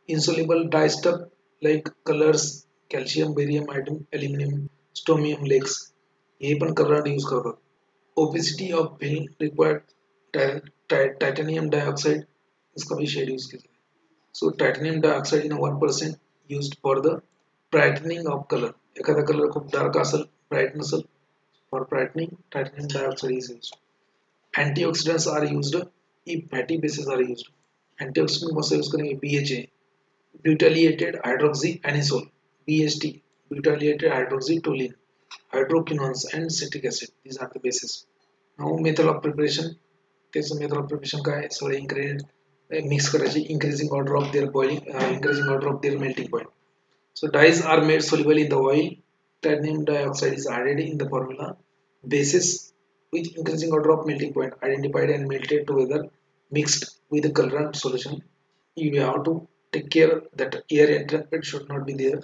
Insoluble dye stuff like colors, calcium, barium, iodine, aluminum, strontium lakes. ये पण colour use करतात. Opacity of film required titanium dioxide इसका भी शेड यूज किया. So titanium dioxide in 1% used for the brightening of color. एखादा colour खूप dark असेल, bright नसेल, for brightening titanium dioxide is used. Antioxidants are used if fatty bases are used. Antioxidant कौन सा use करेंगे? BHA, butylated hydroxyanisole, BHT, butylated hydroxytoluene, hydroquinones and citric acid. These are the bases. Now method of preparation. त्याचं method of preparation काय? सगळे ingredient mix करायचे. increasing order of their melting point. So dyes are made soluble in the oil. Titanium dioxide is added in the formula. Bases with increasing order of melting point identified and melted together mixed with the colorant solution. You have to take care that air entrapment should not be there.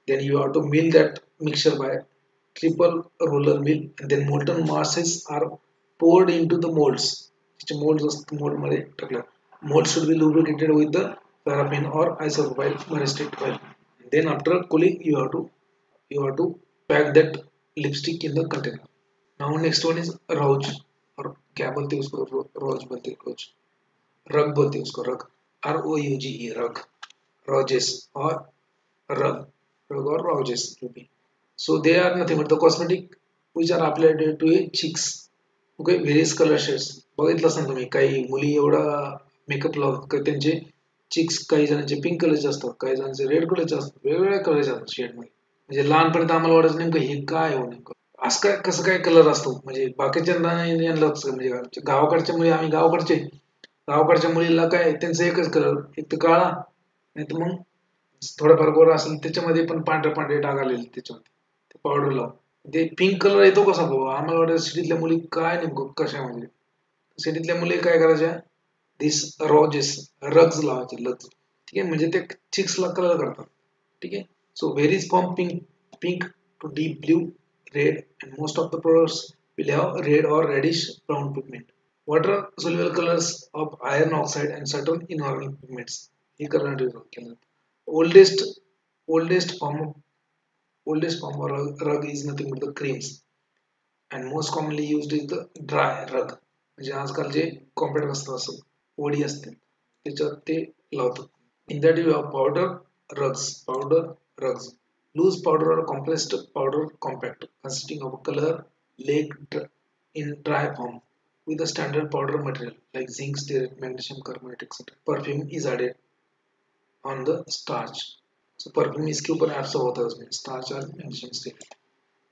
Then you have to mill that mixture by triple roller mill, and then molten masses are poured into the molds. Molds should be lubricated with the paraffin or isopropyl myristate oil. Then after cooling, you have to pack that lipstick in the container. Now next one is Rouge. और क्या बोलते हैं उसको, रोज बोलते हैं, रोज, रग बोलते हैं उसको, रग, ROUGE, रग, रोजेस और rug, rug or roses to be. So they are nothing but the cosmetic which are applied to a cheeks. Okay, various color shades. बघितलं असेल तुम्ही, काही मुली एवढा मेकअप लावतात का त्यांचे चिक्स काही जणांचे पिंक कलरचे असतात, काही जणांचे रेड कलरचे असतात, वेगवेगळ्या कलरचे असतात शेड मध्ये. म्हणजे लहानपर्यंत आम्हाला वाटायचं नेमकं हे काय हो नेमकं असं काय, कसं काय कलर असतो, म्हणजे बाकीच्या म्हणजे गावाकडच्या मुली, आम्ही गावाकडचे, गावाकडच्या मुलीला काय त्यांचं एकच कलर, एक तर काळा, नाही तर मग थोडाफार गोरा असेल त्याच्यामध्ये पण पांढरे पांढरे डाग आलेले त्याच्यामध्ये पावडर लावून ते पिंक कलर येतो कसा भाऊ, आम्हाला वाटतं सिटीतल्या मुली काय नेमकं कशामध्ये, सिटीतल्या मुली काय करायच्या, दिस रोजेस, रग्स लावायचे, लग्स, ठीक आहे, म्हणजे ते चिक्सला कलर करतात, ठीक आहे. So varies from pink, pink to deep blue, red, and most of the products will have red or reddish brown pigment. Water soluble colors of iron oxide and certain inorganic pigments. हे करण्यात केलं. Oldest oldest form of oldest form of rug is nothing but the creams, and most commonly used is the dry rug. म्हणजे आजकाल जे compact असतं असं वडी असते त्याच्यात ते लावतात. In that you have powder rugs, loose powder or compressed powder compact, consisting of a color lake in dry form with a standard powder material like zinc, stearate, magnesium carbonate, etc. Perfume is added on the starch. So perfume इसके ऊपर absorb होता है उसमें starch और magnesium stearate.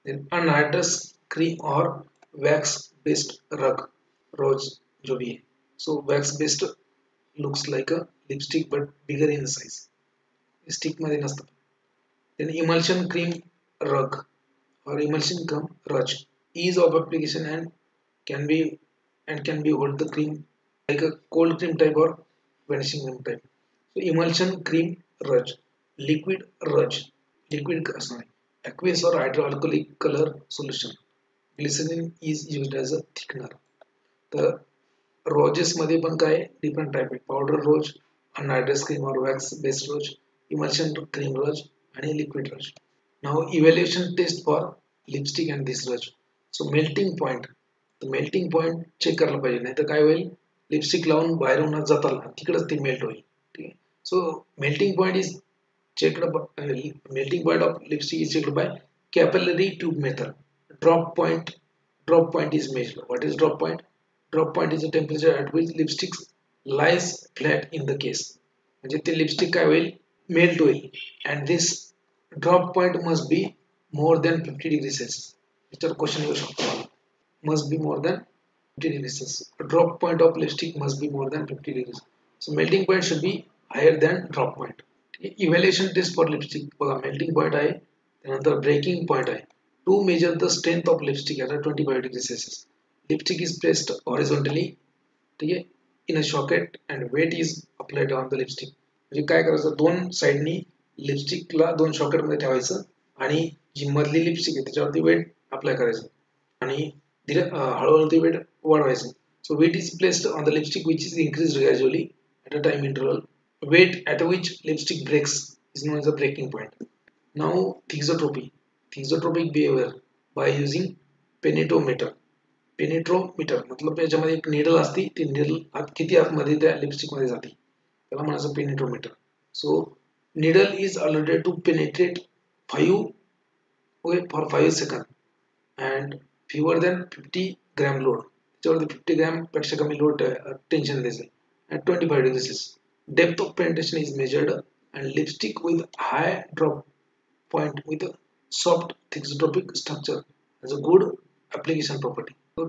Then anhydrous cream or wax based rug, rose जो भी है. So wax based looks like a lipstick but bigger in size. Stick मध्ये नसतं. Then emulsion cream rug or emulsion cum rug. Ease of application and can be can be hold the cream like a cold cream type or vanishing cream type. So emulsion cream rug, liquid rug, liquid sorry, aqueous or hydroalcoholic color solution. Glycerin is used as a thickener. The roses मध्ये पण काय different type आहे, powder rose, anhydrous cream और wax based rose, emulsion cream rose आणि liquid rose. Now evaluation test for lipstick and this rose. So melting point, melting point check करायला पाहिजे, नाही तर काय होईल, लिपस्टिक लावून बाहेरून जाताना तिकडेच ती मेल्ट होईल, ठीक आहे. So melting point is checked melting point of lipstick is checked by capillary tube method. Drop point is measured. What is drop point? Drop point is the temperature at which lipstick lies flat in the case. म्हणजे ते lipstick काय होईल, melt होईल, and this drop point must be more than 50 degrees Celsius. याच्यावर question येऊ शकतो, must be more than 50 degrees Celsius. A drop point of lipstick must be more than 50 degrees. So melting point should be higher than drop point. Evaluation test for lipstick बघा, melting point आहे, त्यानंतर breaking point आहे. To measure the strength of lipstick at 25 degree Celsius. Lipstick is placed horizontally, ठीक आहे, in a socket and weight is applied on the lipstick. म्हणजे काय करायचं, दोन साईडनी लिपस्टिकला दोन सॉकेटमध्ये ठेवायचं आणि जी मधली लिपस्टिक आहे त्याच्यावरती वेट अप्लाय करायचं आणि हळूहळू ते वेट वाढवायचं. So weight is placed on the lipstick which is increase gradually at a time interval. Weight at which lipstick breaks is known as a breaking point. Now thixotropy. Thixotropic behavior by using penetrometer. Penetrometer मतलब याच्यामध्ये एक needle असते, ती needle आत किती आतमध्ये त्या lipstick मध्ये जाते त्याला म्हणायचं penetrometer. So needle is allowed to penetrate 5 for 5 seconds and fewer than 50 gram load. त्याच्यावरती 50 ग्रॅम पेक्षा कमी लोड टेन्शन द्यायचं at 25 degrees Celsius. Depth of penetration is measured and lipstick with high drop point with a soft thixotropic structure has a good application property. So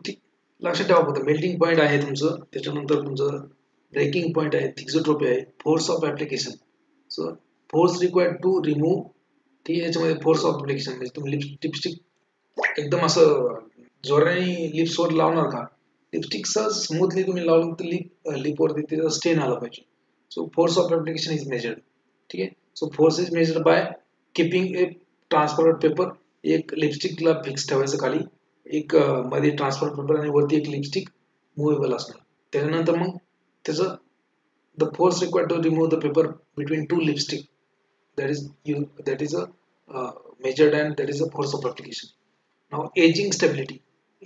लक्षात ठेवा फक्त melting point आहे तुमचं, त्याच्यानंतर तुमचं ब्रेकिंग पॉइंट आहे, thixotropy आहे, force of application. So force required to remove, ती याच्यामध्ये फोर्स ऑफ ऍप्लिकेशन म्हणजे तुम्ही लिपस्टिक एकदम असं जोराने लिप्सवर लावणार का, लिपस्टिक सहज स्मूथली तुम्ही लावून तर लिपवरती त्याचा स्टेन आला पाहिजे. So force of application is measured, ठीक है. So force is measured by keeping a transparent paper, एक लिपस्टिकला फिक्स ठेवायचं खाली, एक मध्ये ट्रान्सपरंट पेपर आणि वरती एक लिपस्टिक मुव्हेबल असणार. त्यानंतर मग त्याचं the force required to remove the paper between two lipstick, that is a measured and that is a force of application. Now aging stability.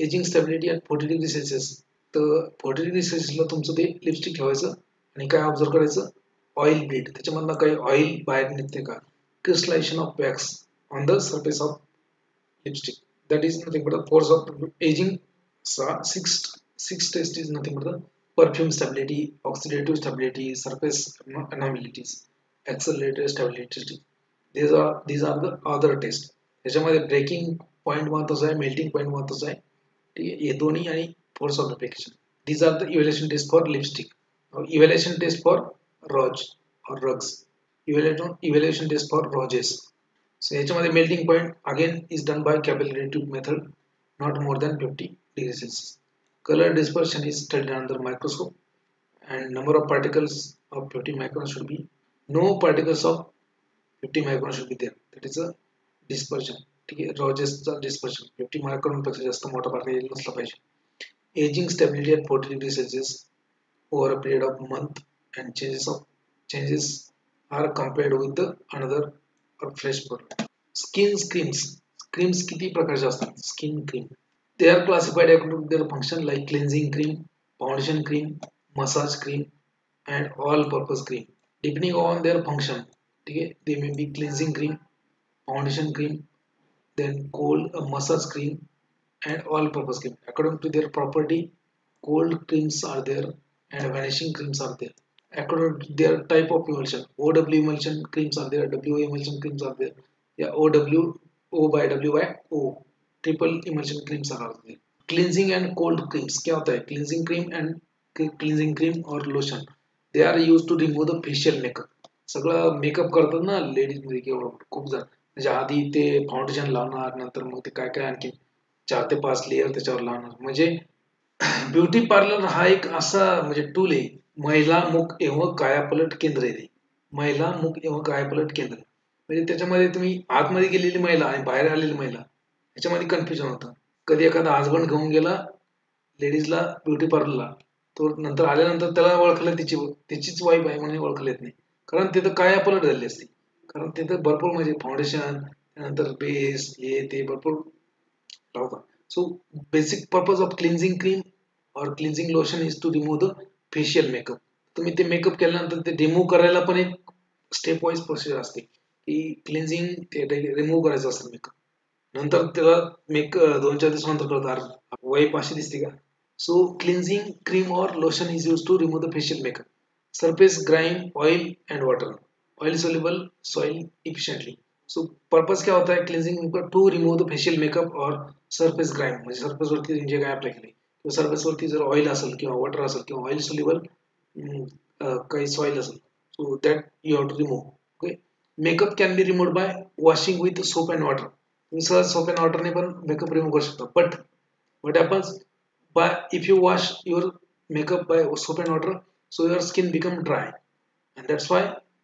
Ageing stability at 40 degree Celsius. तर 40 degree सेल्सिअसला तुमचं ते lipstick ठेवायचं आणि काय observe करायचं, oil bleed, त्याच्यामधनं काही oil बाहेर निघते का, crystallisation of wax on the surface of lipstick. That is nothing but the force of aging. Six test is nothing but the perfume stability, oxidative stability, surface anomalies, accelerated stability. These are the other tests. त्याच्यामध्ये breaking point महत्वाचा आहे, melting point महत्वाचा आहे. ठीक आहे, हे दोन्ही आणि force of application. These are the evaluation test for lipstick. Evaluation test for Rog or rugs. Evaluation test for Roges. So याच्यामध्ये melting point again is done by capillary tube method, not more than 50 degrees Celsius. Color dispersion is studied under microscope, and number of particles of 50 microns should be, no particles of 50 microns should be there. That is a dispersion. ठीक आहे, रॉजेसचा dispersion 50 micron पेक्षा जास्त मोठा particle नसला पाहिजे. Aging stability at 40 degrees Celsius over a period of month, and changes are compared with the another or fresh product. Skin creams. Creams किती प्रकारचे असतात? Skin cream. They are classified according to their function like cleansing cream, foundation cream, massage cream, and all-purpose cream. Depending on their function, okay, they may be cleansing cream, foundation cream, then cold massage cream, and all-purpose cream. According to their property, cold creams are there and vanishing creams are there. According to their type of emulsion, OW emulsion creams are there, WO emulsion creams are there. Yeah, OW, O by W by O, triple emulsion creams are there. Cleansing and cold creams क्या होता है? Cleansing cream and cleansing cream or lotion, they are used to remove the facial makeup. सगळं makeup करतात ना ladies मध्ये किंवा खूप जण, म्हणजे आधी ते फाउंडेशन लावणार, नंतर मग ते काय काय आणखी 4 ते 5 लेअर त्याच्यावर लावणार. म्हणजे ब्युटी पार्लर हा एक असा म्हणजे टूल आहे, महिला मुख एवं कायापलट केंद्र आहे. महिला मुख एवं कायापलट केंद्र म्हणजे त्याच्यामध्ये तुम्ही आतमध्ये गेलेली महिला आणि बाहेर आलेली महिला याच्यामध्ये कन्फ्युजन होतं. कधी एखादा हसबंड घेऊन गेला लेडीजला ब्युटी पार्लरला, तो नंतर आल्यानंतर त्याला ओळखलं तिचीच वाईफ आहे म्हणून ओळखलं येत नाही, कारण तिथं कायापलट झाली असते. कारण तिथं भरपूर म्हणजे फाउंडेशन, त्यानंतर बेस, हे ते भरपूर लावतात. So basic purpose of cleansing cream or cleansing lotion is to remove the facial makeup. तुम्ही ते मेकअप केल्यानंतर ते रिमूव्ह करायला पण एक स्टेप वाईज प्रोसिजर असते की क्लिन्झिंग ते रिमूव्ह करायचं असतं मेकअप. नंतर त्याला 2-4 दिवसानंतर कळतं वाईफ अशी दिसते का. सो क्लिन्झिंग क्रीम और lotion is use to remove the facial makeup, surface grime, oil and water, oil soluble soil efficiently. So purpose क्या होता है क्लिन्झिंग का, to remove the facial makeup और सरफेस ग्राइम, म्हणजे सरफेसवरती जे काय अप्लाय केले किंवा सरफेसवरती जर ऑइल असेल किंवा वॉटर असेल किंवा ऑइल सोल्युबल काही सॉइल असेल, so that you have to remove. Okay, makeup can be removed by washing with soap and water. तुम्ही सहज सोप अँड वॉटरने पण मेकअप रिमूव्ह करू शकता. But what happens by if you wash your makeup by soap and water, so your skin become dry, and that's why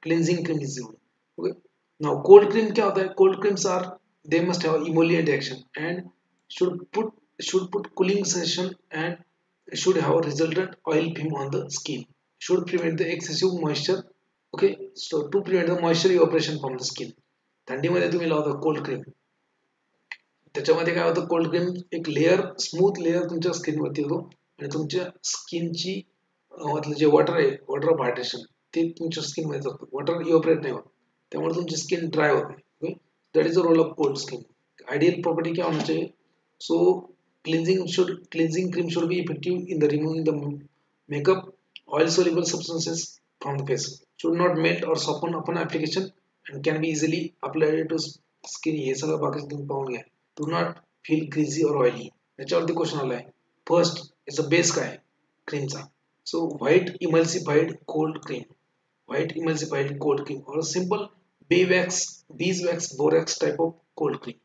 cleansing cream is used. Okay, now cold cream क्या होता है? Cold creams are, they must have emollient action and should put cooling sensation and should have resultant oil film on the skin, should prevent the excessive moisture. Okay, so to prevent the moisture evaporation from the skin. थंडीमध्ये तुम्ही लावता cold cream, त्याच्यामध्ये काय होतं, cold cream एक layer, smooth layer तुमच्या स्किनवरती होतो आणि तुमच्या स्किनची मधलं जे वॉटर आहे, वॉटर ऑफ हायड्रेशन, ते तुमच्या स्किनमध्ये जातं, वॉटर इव्हॉपरेट नाही होत, त्यामुळे तुमची स्किन ड्राय होत नाही. That is the role of cold skin. Ideal property क्या होना चाहिए? So cleansing cream should be effective in the removing the makeup, oil soluble substances from the face, should not melt or soften upon application and can be easily applied to skin. हे सगळं बाकीचं तुम्ही पाहून घ्या. Do not feel greasy or oily. याच्यावरती question आलाय. First याचा base काय क्रीमचा? So white emulsified cold cream, white emulsified cold cream और simple bees wax borax type of cold cream,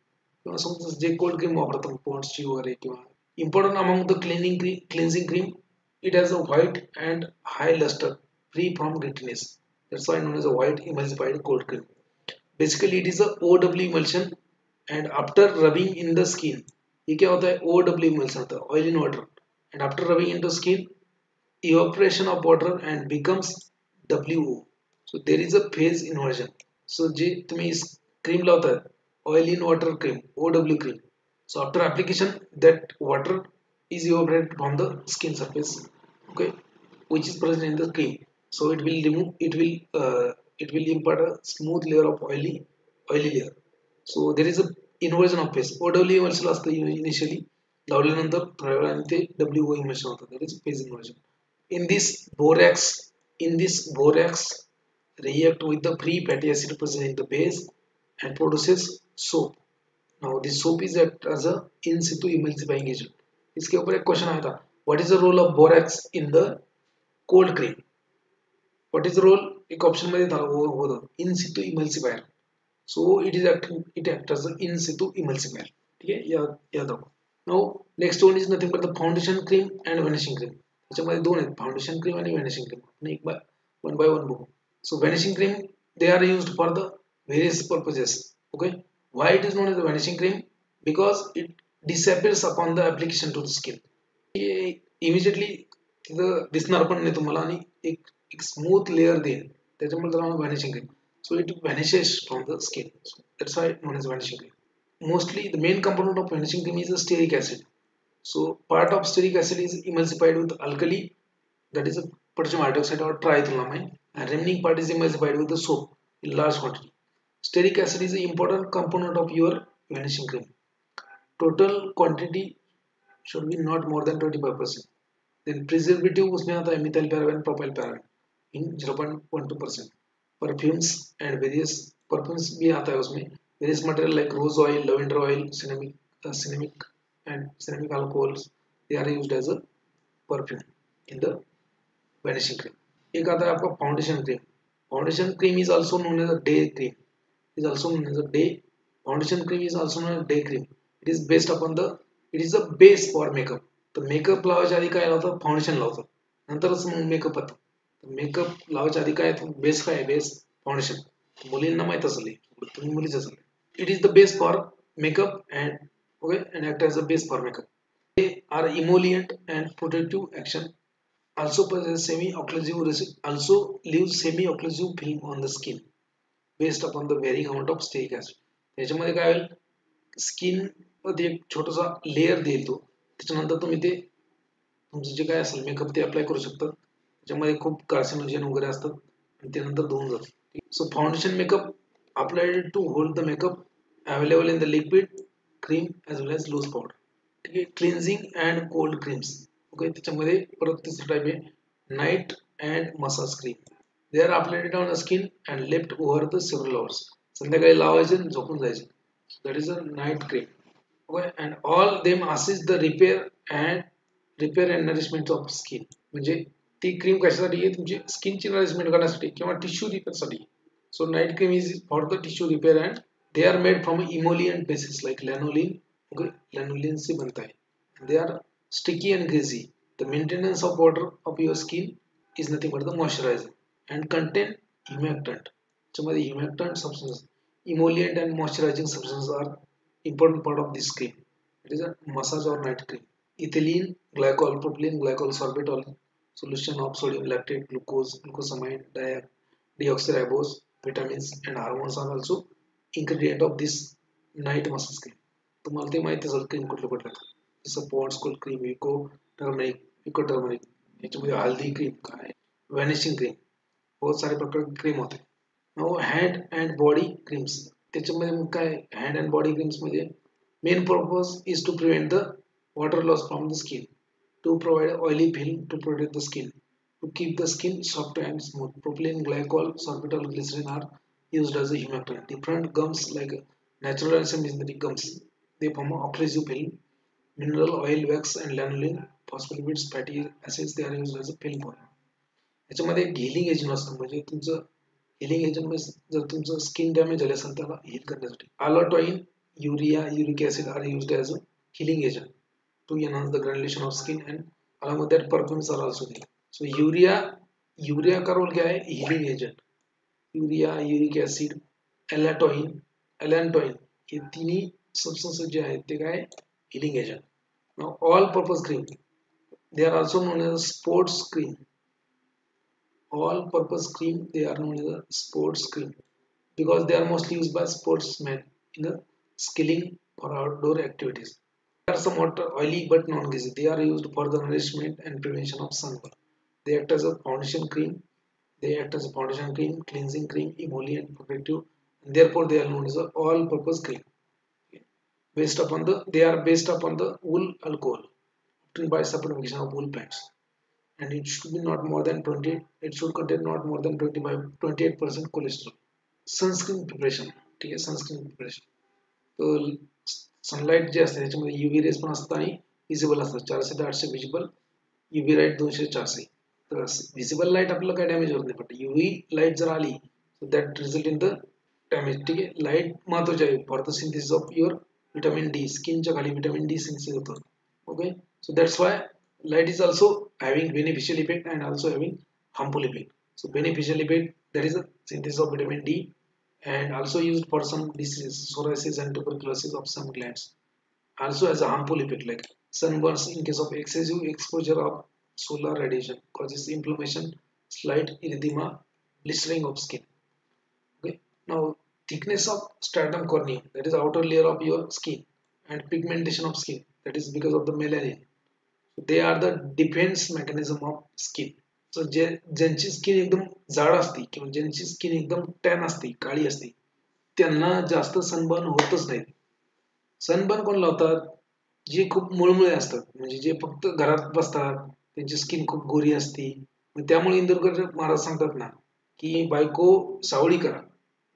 किंवा समजा जे कोल्ड क्रीम वापरतात पॉन्ड्सची वगैरे. किंवा important among the cleansing cream, it has a white and high luster, free from grittiness. That's why known as a white emulsified cold cream. Basically, it is a OW emulsion, and after rubbing in the skin, ये क्या होता है? OW emulsion होता है, oil in water, and after rubbing into skin, evaporation of water and becomes WO. So there is a phase inversion. So जे तुम्ही cream लावतात, oil in water cream, OW cream. So after application, that water is evaporated from the skin surface, okay, which is present in the cream. So it will remove, it will impart a smooth layer of oily layer. So there is a inversion of phase. OW immersion असतं initially, लावल्यानंतर थोड्या वेळाने ते WO immersion होतं. That is phase inversion. In this borax, react with the free fatty acid present in the base and produces soap. Now this soap is act as a in situ emulsifying agent. इसके ऊपर एक question आया था. What is the role of borax in the cold cream? What is the role? एक option मध्ये था वो होता in situ emulsifier. So it acts as an in situ emulsifier. ठीक है, याद रखो. Now next one is nothing but the foundation cream and vanishing cream. त्याच्यामध्ये दोन आहेत, फाउंडेशन क्रीम आणि व्हॅनिशिंग क्रीम. आणि एक one by one बघू. So vanishing cream, they are used for the various purposes. Okay, why it is known as the vanishing cream? Because it disappears upon the application to the skin. Immediately तिथं दिसणार पण नाही तुम्हाला आणि एक smooth layer देईल, त्याच्यामुळे त्याला व्हॅनिशिंग cream. So it vanishes from the skin. So that's why known as vanishing cream. Mostly the main component of vanishing cream is the stearic acid. So part of stearic acid is emulsified with alkali, that is a potassium hydroxide or triethylamine, and remaining part is emulsified with the soap in large quantity. Stearic acid is an important component of your vanishing cream. Total quantity should be not more than 25%. Then preservative उसमें आता है methyl paraben, propyl paraben in 0.12%. Perfumes and various perfumes भी आता है उसमें. Various material like rose oil, lavender oil, cinnamic and cinnamic alcohols, they are used as a perfume in the vanishing cream. एक आता है आपका foundation cream. Foundation cream is also known as a day cream. Is also known as a day. Foundation cream is also known as day cream. It is based upon the, it is a base for makeup. तर makeup लावायच्या आधी काय लावतात, foundation लावतात, नंतरच मग makeup येतो. Makeup लावायच्या आधी काय बेस, काय बेस फाउंडेशन. मुलींना माहित असेल, तुम्ही मुलीच असेल. It is the base for makeup and okay and act as a base for makeup. They are emollient and protective action. Also possess semi-occlusive, also leaves semi-occlusive film on the skin based upon the varying amount of stearic acid. त्याच्यामध्ये काय होईल, skin मध्ये एक छोटासा layer देईल तो, त्याच्यानंतर तुम्ही ते तुमचं जे काय असेल मेकअप ते अप्लाय करू शकता. त्याच्यामध्ये खूप कार्सिनोजन वगैरे असतात आणि त्यानंतर धुवून जातात. So foundation makeup applied to hold the makeup available in the liquid cream as well as loose powder. ठीक आहे, cleansing and cold creams. Okay, त्याच्यामध्ये परत तिसरं टाईप आहे night and massage cream. They are applied on the skin and left over the several hours. संध्याकाळी लावायचे आणि झोपून जायचे. That is a night cream. Okay, and all them assist the repair and nourishment of skin. म्हणजे ती cream कशासाठी आहे, तुमची स्किनची नरिशमेंट करण्यासाठी किंवा टिश्यू रिपेअरसाठी. So night cream is for the tissue repair and they are made from emollient bases like lanolin. Okay, lanolin से बनता है. They are sticky and greasy. The maintenance of water of your skin is nothing but the moisturiser and contain humectant. त्याच्यामध्ये humectant substance, emollient and moisturising substance are important part of this cream. It is a massage or night cream. Ethylene glycol, propylene glycol, sorbitol, solution of sodium lactate, glucose, glucosamine, deoxyribose, vitamins and hormones are also ingredient of this night massage cream. तुम्हाला ते माहिती असेल cream कुठलं कुठलं, जसं Pond's cold cream, Eco turmeric, याच्यामध्ये हल्दी cream, काय व्हॅनिशिंग क्रीम, बहुत सारे प्रकार की क्रीम होते. Now hand and body creams. त्याच्यामध्ये मग काय, हँड अँड बॉडी क्रीम्स मध्ये main purpose is to prevent the water loss from the skin, to provide oily film, to protect the skin, to keep the skin soft and smooth. Propylene glycol, sorbitol, glycerin are used as a humectant. Different gums like natural and synthetic gums, they form an occlusive film. Mineral oil, wax and lanolin, phospholipids, fatty acids, they are used as a film form. याच्यामध्ये एक healing agent असतं, म्हणजे तुमचं healing agent म्हणजे जर तुमचं skin damage झालं असेल त्याला हील करण्यासाठी allantoin, urea, uric acid are used as a healing agent to enhance the granulation of skin, and along with that perfumes are also there. So urea का role क्या है, healing agent. Urea, uric acid, allantoin हे तिन्ही substances जे आहेत ते काय, healing agent. Now all purpose cream, they are also known as sports cream. All purpose cream, they are known as a sports cream because they are mostly used by sportsmen in the skilling for outdoor activities. are somewhat oily but non-greasy. They are used for the nourishment and prevention of sunburn. They act as a foundation cream. They act as a foundation cream, cleansing cream, emollient, protective, and therefore they are known as a all-purpose cream. They are based upon the wool alcohol obtained by saponification of wool plants, and it should be not more than 20. It should contain not more than 28% cholesterol. Sunscreen preparation. ठीक आहे, sunscreen preparation. तर sunlight जे असते त्याच्यामध्ये UV raise पण असतात आणि visible असतात. 400 ते 800 विजिबल, UV लाईट 200 400. तर विजिबल लाईट आपल्याला काय डॅमेज होत नाही, पण UV लाईट जर आली तर that result in the damage. ठीक आहे, लाईट महत्वाची आहे for the synthesis of your vitamin D. स्किनच्या खाली विटामिन डी सिंथेसिस होतं. Okay, so that's why light is also having beneficial effect and also having harmful effect. So beneficial effect, that is a synthesis of vitamin D, and also used for some diseases, psoriasis and tuberculosis of some glands. Also has a harmful effect like sunburns in case of excessive exposure of solar radiation causes inflammation, slight erythema, blistering of skin. Okay, now thickness of stratum corneum, that is outer layer of your skin, and pigmentation of skin, that is because of the melanin. They are the defense mechanism of skin. So ज्यांची skin एकदम जाड असते किंवा ज्यांची skin एकदम tan असते, काळी असते, त्यांना जास्त सनबर्न होतच नाही. सनबर्न कोण लावतात? जे खूप मुळमुळे असतात, म्हणजे जे फक्त घरात बसतात, त्यांची स्किन खूप गोरी असते. मग त्यामुळे इंदुरकर महाराज सांगतात ना की बायको सावळी करा.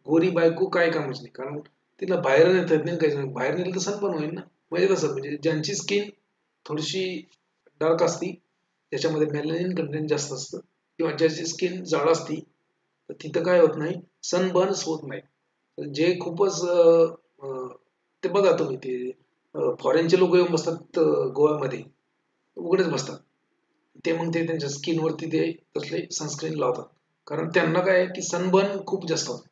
गोरी बायको काय कामाची नाही, कारण तिला बाहेर नेता येत नाही, काही बाहेर नेलं तर सनबर्न होईल ना. म्हणजे कसं, म्हणजे ज्यांची स्किन थोडीशी डार्क असती, त्याच्यामध्ये मेलॅनिन कंटेंट जास्त असतं, किंवा ज्याची स्किन जाड असती तर तिथं काय होत नाही, सनबर्न्स होत नाही. जे खूपच ते बघा तुम्ही, ते फॉरेनचे लोक येऊन बसतात गोव्यामध्ये, उघडेच बसतात, ते मग ते त्यांच्या स्किनवरती ते तसले सनस्क्रीन लावतात, कारण त्यांना काय आहे की सनबर्न खूप जास्त होतं.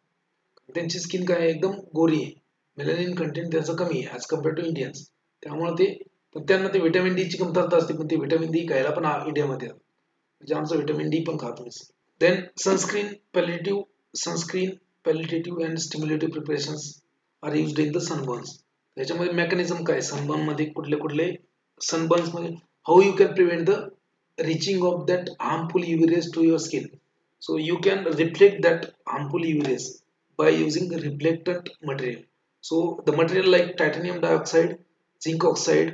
त्यांची स्किन काय एकदम गोरी आहे, मेलॅनिन कंटेंट त्याचं कमी आहे ॲज कम्पेअर टू इंडियन्स. त्यामुळे ते, पण त्यांना ते व्हिटॅमिन डी ची कमतरता असते, पण ते व्हिटॅमिन डी घ्यायला पण इंडियामध्ये म्हणजे आमचं व्हिटॅमिन डी पण खातो. Then sunscreen palliative and stimulative preparations are used in the sunburns. त्याच्यामध्ये मेकॅनिझम काय, सनबर्न मध्ये कुठले कुठले सनबर्न्स मध्ये how you can prevent the reaching of that harmful UV rays to your skin. So you can reflect that harmful UV rays by using the reflectant material. So the material like titanium dioxide, zinc oxide,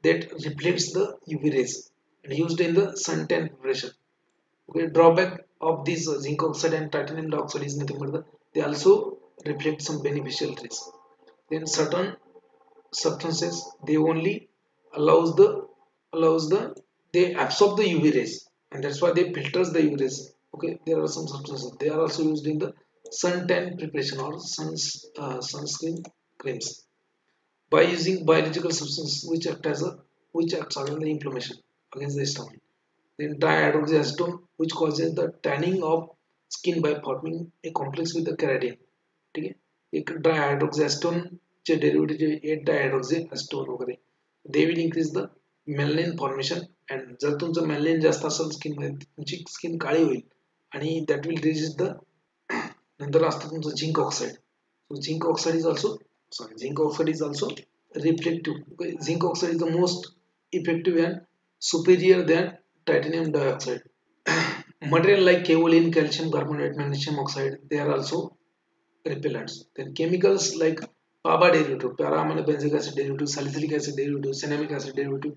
that reflects the UV rays and used in the suntan preparation. Okay, drawback of these zinc oxide and titanium dioxide is nothing but they also reflect some beneficial rays. Then certain substances, they only allows the they absorb the UV rays, and that's why they filters the UV rays. Okay, there are some substances, they are also used in the suntan preparation or sunscreen creams by using biological substances which acts against the inflammation against the stomach. Then dihydroxyacetone, which causes the tanning of skin by forming a complex with the keratin. ठीक आहे, एक डायहायड्रोक्सिएस्टोन चे derivative 8 डायहायड्रोक्सिएस्टोन वगैरे, they will increase the melanin formation, and जर तुमचं melanin जास्त असेल skin मध्ये, तुमची स्किन काळी होईल, आणि दॅट विल रिड्यूस द. नंतर असतं तुमचं zinc oxide. Zinc oxide is also reflective. Zinc oxide is the most effective and superior than titanium dioxide. Material like kaolin, calcium carbonate, magnesium oxide, they are also repellents. Then chemicals like PABA derivative, para-amino-benzoic acid derivative, salicylic acid derivative, cinnamic acid derivative,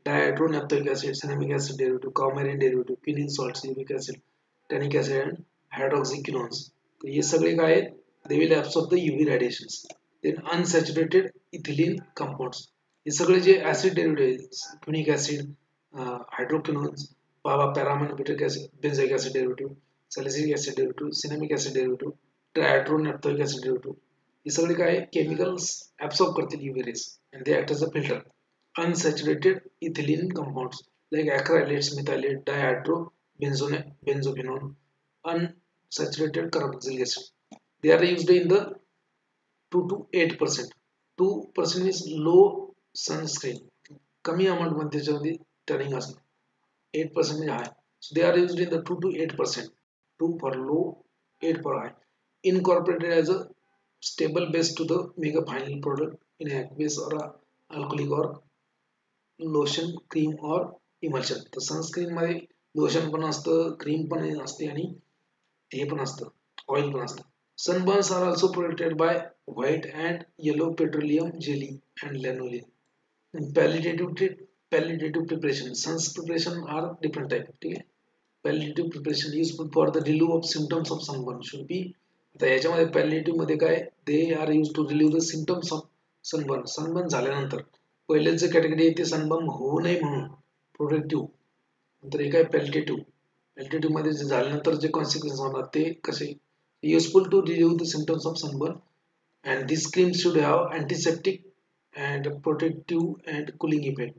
dihydronaphthoic acid, cinnamic acid derivative, coumarin derivative, quinine salts, uric acid, tannic acid, and hydroxyquinones. तो ये सगळे काय आहेत, they will absorb the UV radiations. Then unsaturated ethylene compounds, हे सगळे जे acid derivative, quinic acid, hydroquinones, para-amino-butyric acid, benzoic acid derivative, salicylic acid derivative, cinnamic acid derivative, dihydronaphthoic acid derivative, हे सगळे काय केमिकल्स ऍब्सॉर्ब करतील UV rays and they act as a filter. Unsaturated ethylene compounds like acrylates, methylates, dihydrobenzophenone, unsaturated carboxylic acid, they are used in the 2 to 8%. 2% is low sunscreen, कमी amount मध्ये त्याच्यामध्ये turning असणार. 8% म्हणजे हाय. So they are used in the 2 to 8%. 2 for low, 8 for high. Incorporated as a stable base to the make a final product in aqueous or alcoholic or lotion cream और emulsion. तर sunscreen मध्ये lotion पण असतं, cream पण असते आणि हे पण असतं, ऑइल पण असतं. Sunburns are also protected by white and yellow petroleum jelly and lanolin. And palliative preparation. Suns preparation are different type. ठीक आहे. Palliative preparation useful for the relief of symptoms of sunburn should be. आता याच्यामध्ये palliative मध्ये काय, they are used to relieve the symptoms of sunburn. Sunburn झाल्यानंतर पहिलेच जे category आहे ते सनबर्न होऊ नये म्हणून प्रोटेक्टिव्ह, नंतर एक आहे पॅलिटेटिव्ह. पॅलिटेटिव्ह मध्ये जे झाल्यानंतर जे कॉन्सिक्वेन्स होणार ते कसे, useful to relieve the symptoms of sunburn and this cream should have antiseptic and protective and cooling effect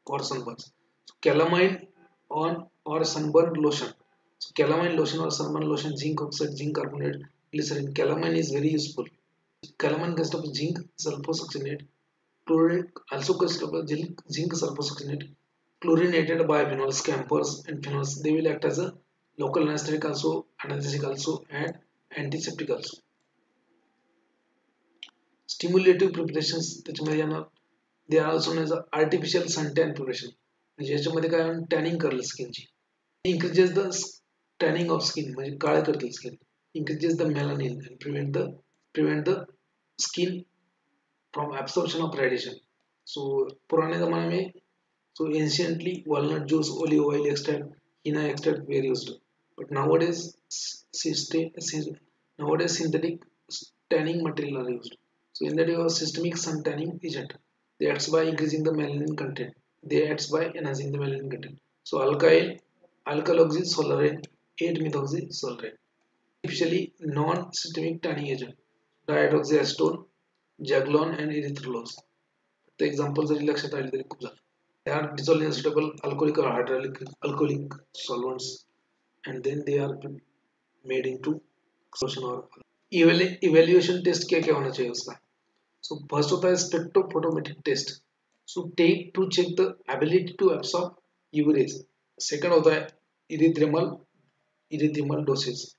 for sunburns. So, calamine on or sunburn lotion. So, calamine lotion or sunburn lotion, zinc oxide, zinc carbonate, glycerin. Calamine is very useful. Calamine consists of zinc sulfosuccinate, chlorine also consists of zinc sulfosuccinate, chlorinated biphenyls, campers, and phenols. They will act as a local anesthetic also, analgesic also, and antiseptic also. Stimulative preparations त्याच्यामध्ये येणार, they are also known as artificial suntan preparation. म्हणजे याच्यामध्ये काय tanning करेल स्किनची, increases the tanning of skin म्हणजे काळे करतील skin, increases the melanin and prevent the skin from absorption of radiation. So पुराने जमाने में so anciently walnut juice, olive oil extract, henna extract were used, but nowadays synthetic tanning material are used. So in that you have systemic sun tanning agent. They acts by increasing the melanin content. They acts by enhancing the melanin content. So alkyl, alkaloxysolaraine, 8-methoxysolaraine. Typically non-systemic tanning agent. Dihydroxyacetone, Jaglon and erythrulose. The examples are लक्षात राहिले तरी खूप झालं. They are dissolved in unstable alcoholic or hydraulic alcoholic solvents, and then they are made into solution or evaluation test क्या क्या होना चाहिए उसका. So first होता है spectrophotometric test. So take to check the ability to absorb UV rays. Second होता है erythromal doses.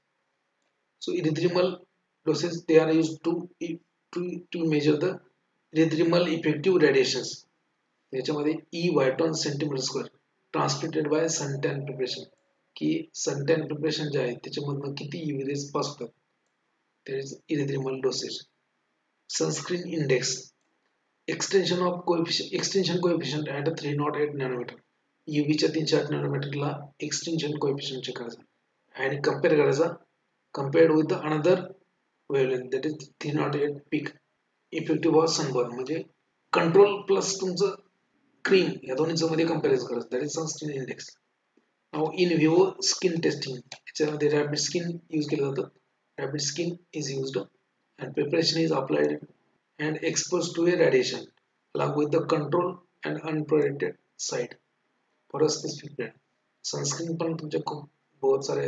So erythromal doses they are used to measure the erythromal effective radiations. याच्यामध्ये E Whiton centimeter square transmitted by suntan preparation. की suntan preparation जे आहे त्याच्यामधनं किती UV rays पास होतात. There is erythromal dosage. Sunscreen index. Extension coefficient at 308 nanometer. UV च्या 308 नॅनोमीटरला extension coefficient check करायचा आणि compare करायचा compared with the another wavelength, that is 308 peak effective of sunburn. म्हणजे कंट्रोल प्लस तुमचं क्रीम या दोन्हीचं मध्ये comparison करायचं, that is sunscreen index. Now in vivo skin testing याच्यामध्ये रॅपिड स्किन यूज केलं जातं. Rapid skin is used and preparation is applied and exposed to a radiation along with the control and unprotected site for a specific period. Sunscreen पण तुमच्या खूप बहुत सारे